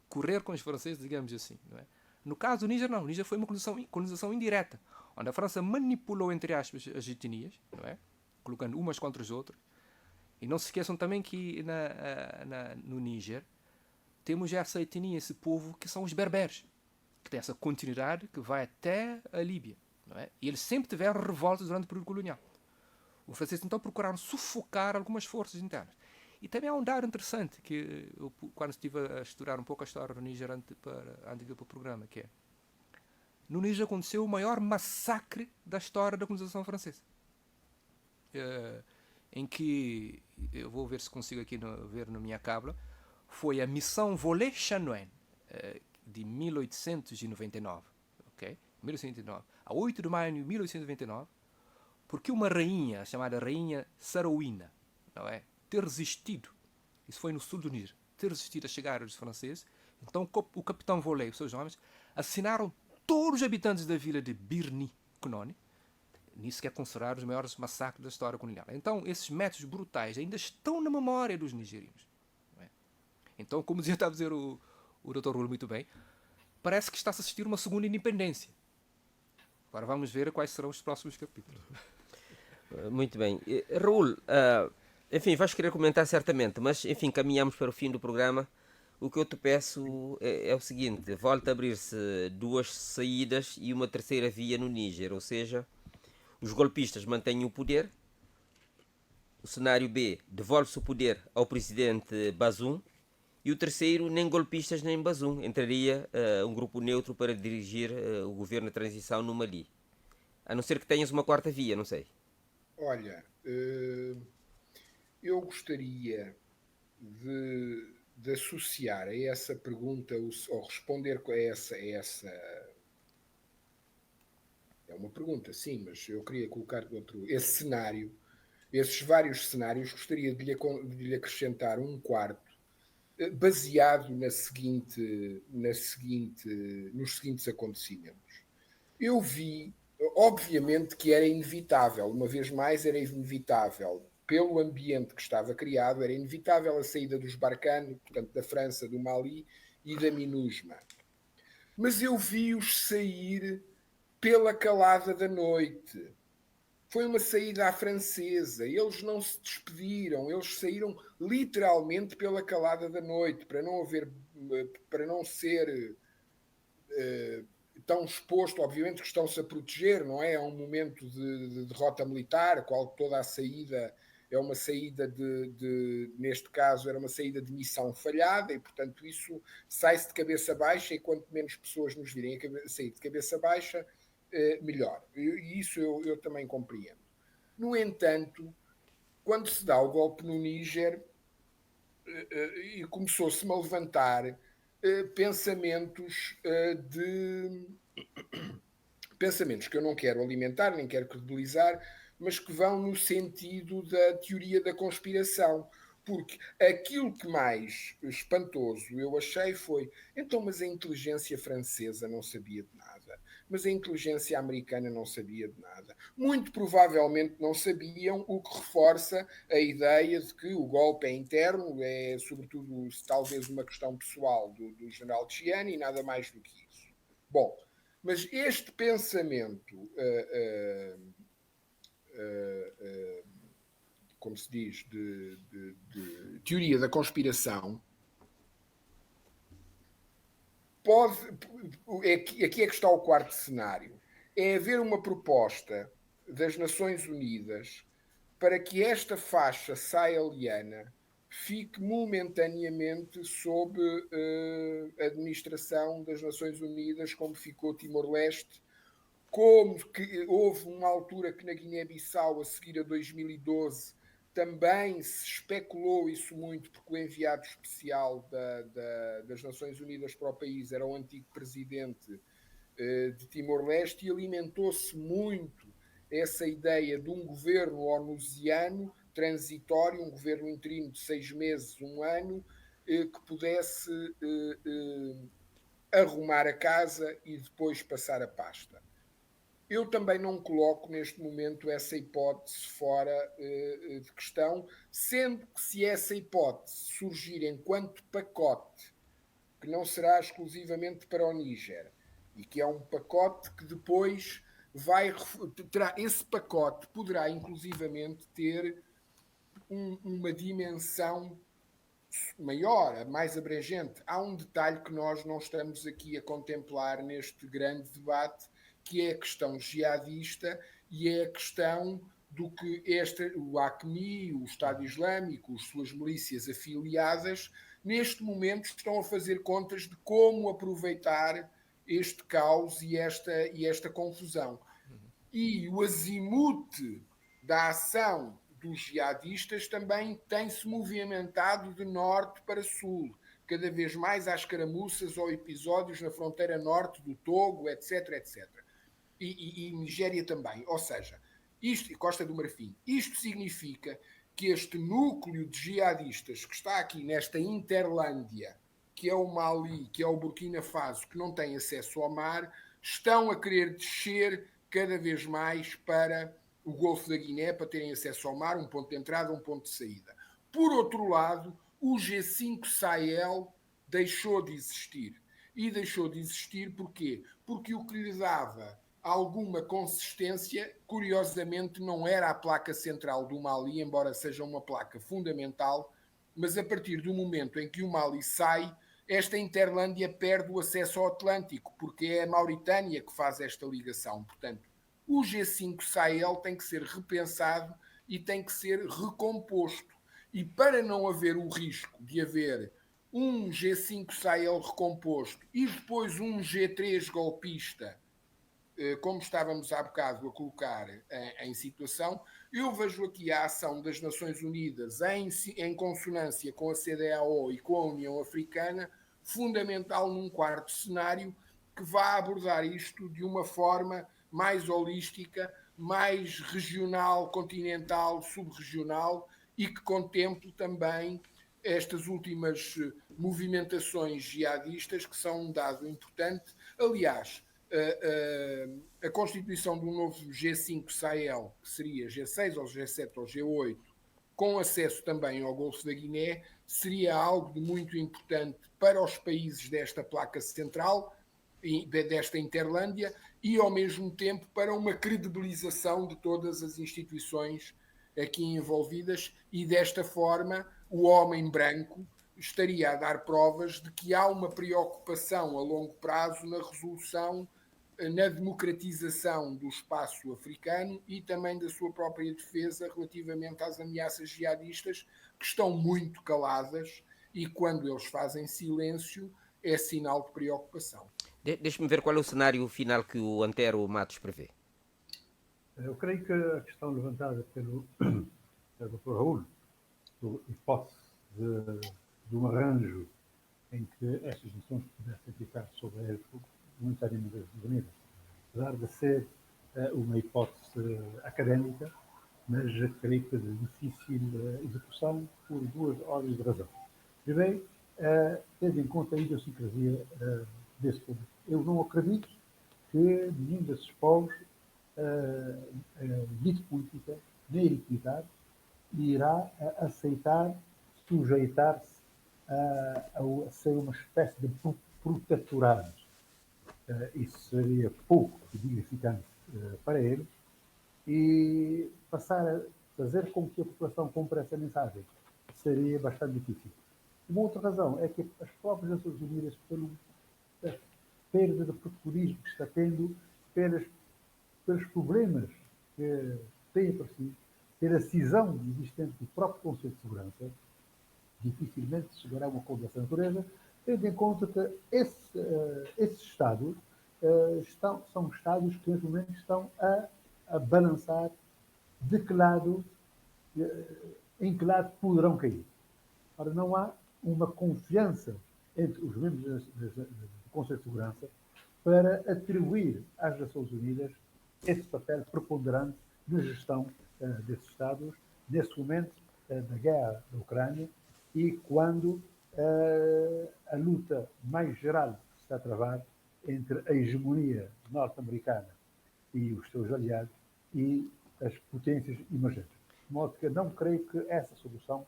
correr com os franceses, digamos assim. Não é? No caso do Níger, não. O Níger foi uma colonização indireta, onde a França manipulou, entre aspas, as etnias, não é? Colocando umas contra as outras. E não se esqueçam também que no Níger temos essa etnia, esse povo, que são os berberes, que tem essa continuidade que vai até a Líbia. Não é? E eles sempre tiveram revoltas durante o período colonial. Os franceses então procuraram sufocar algumas forças internas. E também há um dado interessante, que eu, quando estive a estudar um pouco a história do Níger antes de ir para o programa, que é, no Níger aconteceu o maior massacre da história da colonização francesa. Em que, eu vou ver se consigo aqui ver na minha cábula, foi a missão Volé-Chanoine, de 1899, ok? 1899, a 8 de maio de 1899, porque uma rainha, chamada Rainha Sarouína, não é? Ter resistido, isso foi no sul do Níger, ter resistido a chegar aos franceses, então o capitão Volé e os seus homens assassinaram todos os habitantes da vila de Birni Kononi. Nisso que é considerado os maiores massacres da história colonial. Então, esses métodos brutais ainda estão na memória dos nigerinos. Não é? Então, como estava a dizer o Dr. Raul muito bem, parece que está-se a assistir uma segunda independência. Agora vamos ver quais serão os próximos capítulos. Muito bem. Raul, enfim, vais querer comentar certamente, mas enfim, caminhamos para o fim do programa. O que eu te peço é o seguinte: volta a abrir-se duas saídas e uma terceira via no Níger, ou seja, os golpistas mantêm o poder. O cenário B, devolve-se o poder ao presidente Bazoum. E o terceiro, nem golpistas nem Bazoum. Entraria um grupo neutro para dirigir o governo de transição no Mali. A não ser que tenhas uma quarta via, não sei. Olha, eu gostaria de associar a essa pergunta, ou responder a essa... É uma pergunta, sim, mas eu queria colocar esse cenário, esses vários cenários, gostaria de lhe acrescentar um quarto, baseado nos seguintes acontecimentos. Eu vi, obviamente que era inevitável, uma vez mais era inevitável, pelo ambiente que estava criado, era inevitável a saída dos Barkhane, portanto da França, do Mali e da MINUSMA. Mas eu vi-os sair pela calada da noite. Foi uma saída à francesa. Eles não se despediram, eles saíram literalmente pela calada da noite, para não ser tão exposto. Obviamente que estão-se a proteger, não é? É um momento de derrota militar, qual toda a saída é uma saída neste caso, era uma saída de missão falhada, e portanto isso sai-se de cabeça baixa, e quanto menos pessoas nos virem sair de cabeça baixa, melhor. E isso eu também compreendo. No entanto, quando se dá o golpe no Níger, e começou-se-me a levantar pensamentos que eu não quero alimentar, nem quero credibilizar, mas que vão no sentido da teoria da conspiração. Porque aquilo que mais espantoso eu achei foi, então, mas a inteligência francesa não sabia de nada, mas a inteligência americana não sabia de nada. Muito provavelmente não sabiam, o que reforça a ideia de que o golpe é interno, é sobretudo talvez uma questão pessoal do general Chiani e nada mais do que isso. Bom, mas este pensamento como se diz, de teoria da conspiração, aqui é que está o quarto cenário. É haver uma proposta das Nações Unidas para que esta faixa saheliana fique momentaneamente sob a administração das Nações Unidas, como ficou Timor-Leste, como que houve uma altura que na Guiné-Bissau, a seguir a 2012, também se especulou isso muito, porque o enviado especial das Nações Unidas para o país era o antigo presidente de Timor-Leste, e alimentou-se muito essa ideia de um governo onusiano transitório, um governo interino de 6 meses, 1 ano, que pudesse arrumar a casa e depois passar a pasta. Eu também não coloco neste momento essa hipótese fora de questão, sendo que se essa hipótese surgir enquanto pacote, que não será exclusivamente para o Níger, e que é um pacote que depois esse pacote poderá inclusivamente ter uma dimensão maior, mais abrangente. Há um detalhe que nós não estamos aqui a contemplar neste grande debate, que é a questão jihadista e é a questão do que o AQMI, o Estado Islâmico, as suas milícias afiliadas, neste momento estão a fazer contas de como aproveitar este caos e esta confusão. E o azimute da ação dos jihadistas também tem-se movimentado de norte para sul, cada vez mais às escaramuças ou episódios na fronteira norte do Togo, etc, etc. E Nigéria também. Ou seja, isto, e Costa do Marfim, isto significa que este núcleo de jihadistas que está aqui nesta Interlândia, que é o Mali, que é o Burkina Faso, que não tem acesso ao mar, estão a querer descer cada vez mais para o Golfo da Guiné, para terem acesso ao mar, um ponto de entrada, um ponto de saída. Por outro lado, o G5 Sahel deixou de existir. E deixou de existir porquê? Porque o que lhe dava alguma consistência, curiosamente, não era a placa central do Mali, embora seja uma placa fundamental, mas a partir do momento em que o Mali sai, esta Interlândia perde o acesso ao Atlântico, porque é a Mauritânia que faz esta ligação. Portanto, o G5 Sahel tem que ser repensado e tem que ser recomposto. E para não haver o risco de haver um G5 Sahel recomposto e depois um G3 golpista, como estávamos há bocado a colocar em situação, eu vejo aqui a ação das Nações Unidas em consonância com a CEDEAO e com a União Africana, fundamental num quarto cenário que vá abordar isto de uma forma mais holística, mais regional, continental, subregional, e que contemple também estas últimas movimentações jihadistas, que são um dado importante. Aliás, a constituição de um novo G5 Sahel, que seria G6 ou G7 ou G8, com acesso também ao Golfo da Guiné, seria algo de muito importante para os países desta placa central, desta Interlândia, e ao mesmo tempo para uma credibilização de todas as instituições aqui envolvidas, e desta forma o homem branco estaria a dar provas de que há uma preocupação a longo prazo na resolução, na democratização do espaço africano e também da sua própria defesa relativamente às ameaças jihadistas, que estão muito caladas, e quando eles fazem silêncio é sinal de preocupação. Deixe-me ver qual é o cenário final que o Antero Matos prevê. Eu creio que a questão levantada pelo Dr. Raul, a hipótese de um arranjo em que estas nações pudessem ficar sob a égide monetariamente das Nações Unidas, apesar de ser uma hipótese académica, mas creio que de difícil execução por duas ordens de razão. Primeiro, tendo em conta a idiosincrasia desse público. Eu não acredito que nenhum desses povos, elite política, nem equidade, irá aceitar sujeitar-se a ser uma espécie de protetorado. Isso seria pouco dignificante para eles, e passar fazer com que a população compre essa mensagem seria bastante difícil. Uma outra razão é que as próprias Nações Unidas, pela perda de protagonismo que está tendo, pelos problemas que têm aparecido, pela cisão existente do próprio Conselho de Segurança, dificilmente chegará a um acordo dessa natureza, tendo em conta que esses Estados são Estados que neste momento estão a balançar de que lado, em que lado poderão cair. Ora, não há uma confiança entre os membros do Conselho de Segurança para atribuir às Nações Unidas esse papel preponderante na gestão desses Estados, nesse momento da guerra da Ucrânia e quando a luta mais geral que se está a travar entre a hegemonia norte-americana e os seus aliados e as potências emergentes. De modo que não creio que essa solução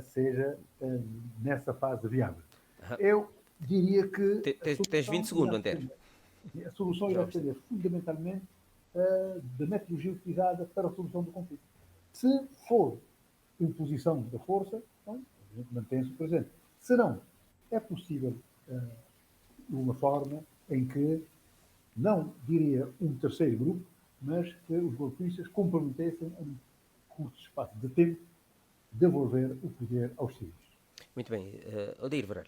seja nessa fase viável. Eu diria que... Tens 20 segundos, Antero. A solução irá depender fundamentalmente da metodologia utilizada para a solução do conflito. Se for imposição da força, então, mantém-se presente. Se não, é possível uma forma em que, não diria um terceiro grupo, mas que os golpistas comprometessem em curto espaço de tempo devolver o poder aos civis. Muito bem. Odair Varela.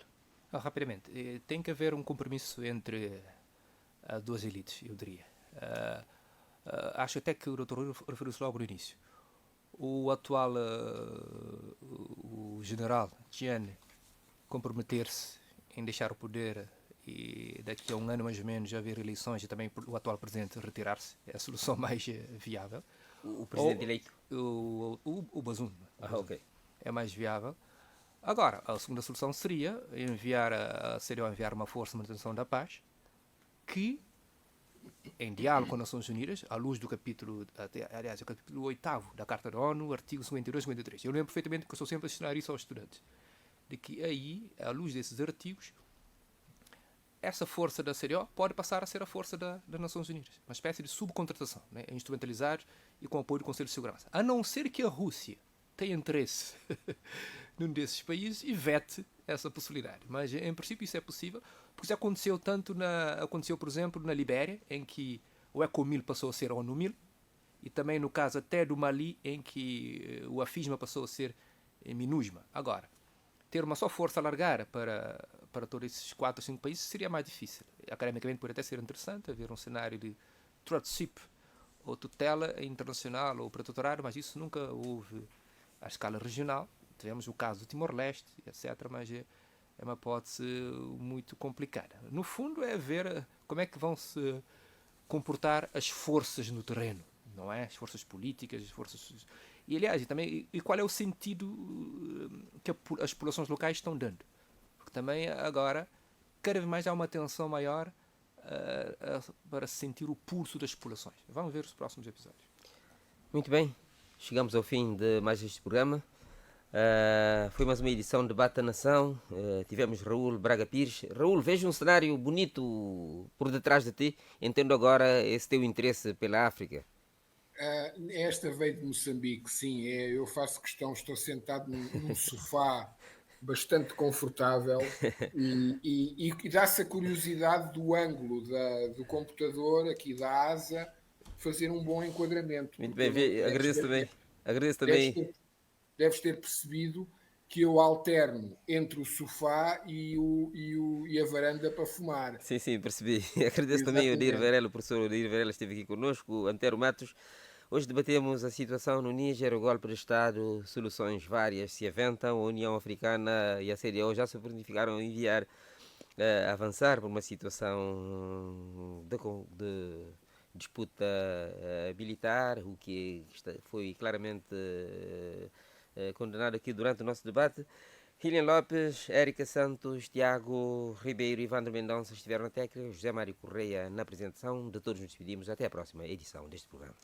Rapidamente, tem que haver um compromisso entre duas elites, eu diria. Acho até que o Dr. Rui referiu-se logo no início. O atual o general Tian comprometer-se em deixar o poder e daqui a um ano mais ou menos haver eleições e também o atual presidente retirar-se é a solução mais viável. O presidente eleito? O Bazoum. Ok. É mais viável. Agora, a segunda solução seria enviar uma força de manutenção da paz que, em diálogo com as Nações Unidas, à luz do capítulo, aliás, o capítulo 8º da Carta da ONU, artigo 52 e 53. Eu lembro perfeitamente que eu estou sempre a ensinar isso aos estudantes, de que aí, à luz desses artigos, essa força da CDO pode passar a ser a força das Nações Unidas. Uma espécie de subcontratação, né? Instrumentalizar e com apoio do Conselho de Segurança. A não ser que a Rússia tenha interesse num desses países e vete essa possibilidade. Mas, em princípio, isso é possível, porque isso aconteceu aconteceu, por exemplo, na Libéria, em que o ECOMIL passou a ser a ONUMIL, e também no caso até do Mali, em que o AFISMA passou a ser MINUSMA. Agora, ter uma só força a largar para todos esses 4 ou 5 países seria mais difícil. Academicamente pode até ser interessante haver um cenário de trotship ou tutela internacional ou protetorado, mas isso nunca houve à escala regional. Tivemos o caso do Timor-Leste, etc., mas é uma hipótese muito complicada. No fundo é ver como é que vão se comportar as forças no terreno, não é? As forças políticas, as forças... E, aliás, e qual é o sentido que as populações locais estão dando? Porque também agora, cada vez mais há uma atenção maior para sentir o pulso das populações. Vamos ver os próximos episódios. Muito bem, chegamos ao fim de mais este programa. Foi mais uma edição de Debate da Nação. Tivemos Raul Braga Pires. Raul, vejo um cenário bonito por detrás de ti. Entendo agora esse teu interesse pela África. Esta veio de Moçambique, sim. Eu faço questão, estou sentado num sofá bastante confortável e dá-se a curiosidade do ângulo do computador, aqui da asa, fazer um bom enquadramento. Muito bem, agradeço também. Deves ter percebido que eu alterno entre o sofá e a varanda para fumar. Sim, percebi. Agradeço também ao Odair Varela, o professor Odair Varela esteve aqui connosco, o Antero Matos. Hoje debatemos a situação no Níger, o golpe de Estado, soluções várias se aventam. A União Africana e a CDAO já se prontificaram a enviar, avançar por uma situação de disputa militar, o que foi claramente condenado aqui durante o nosso debate. Lilian Lopes, Érica Santos, Tiago Ribeiro e Ivandro Mendonça estiveram na técnica, José Mário Correia na apresentação. De todos nos despedimos. Até a próxima edição deste programa.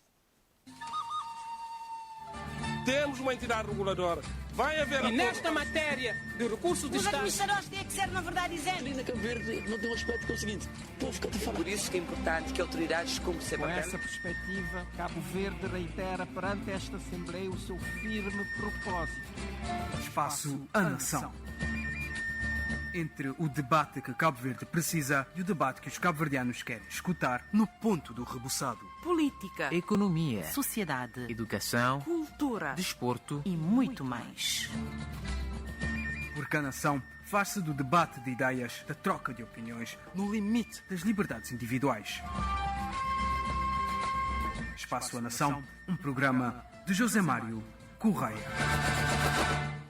temos uma entidade reguladora. Vai haver e nesta matéria de recursos de Estado... Os administradores têm que ser, na verdade, isentos. Na Cabo Verde não tem um aspecto que é o seguinte: o povo catifará. Por isso que é importante que autoridades como o Com essa perspectiva, Cabo Verde reitera perante esta Assembleia o seu firme propósito. Espaço A Nação. Entre o debate que Cabo Verde precisa e o debate que os cabo-verdianos querem escutar no ponto do rebuçado. Política, economia, sociedade, educação, cultura, desporto e muito mais. Porque a nação faz-se do debate de ideias, da troca de opiniões, no limite das liberdades individuais. Espaço A Nação, um programa de José Mário Correia.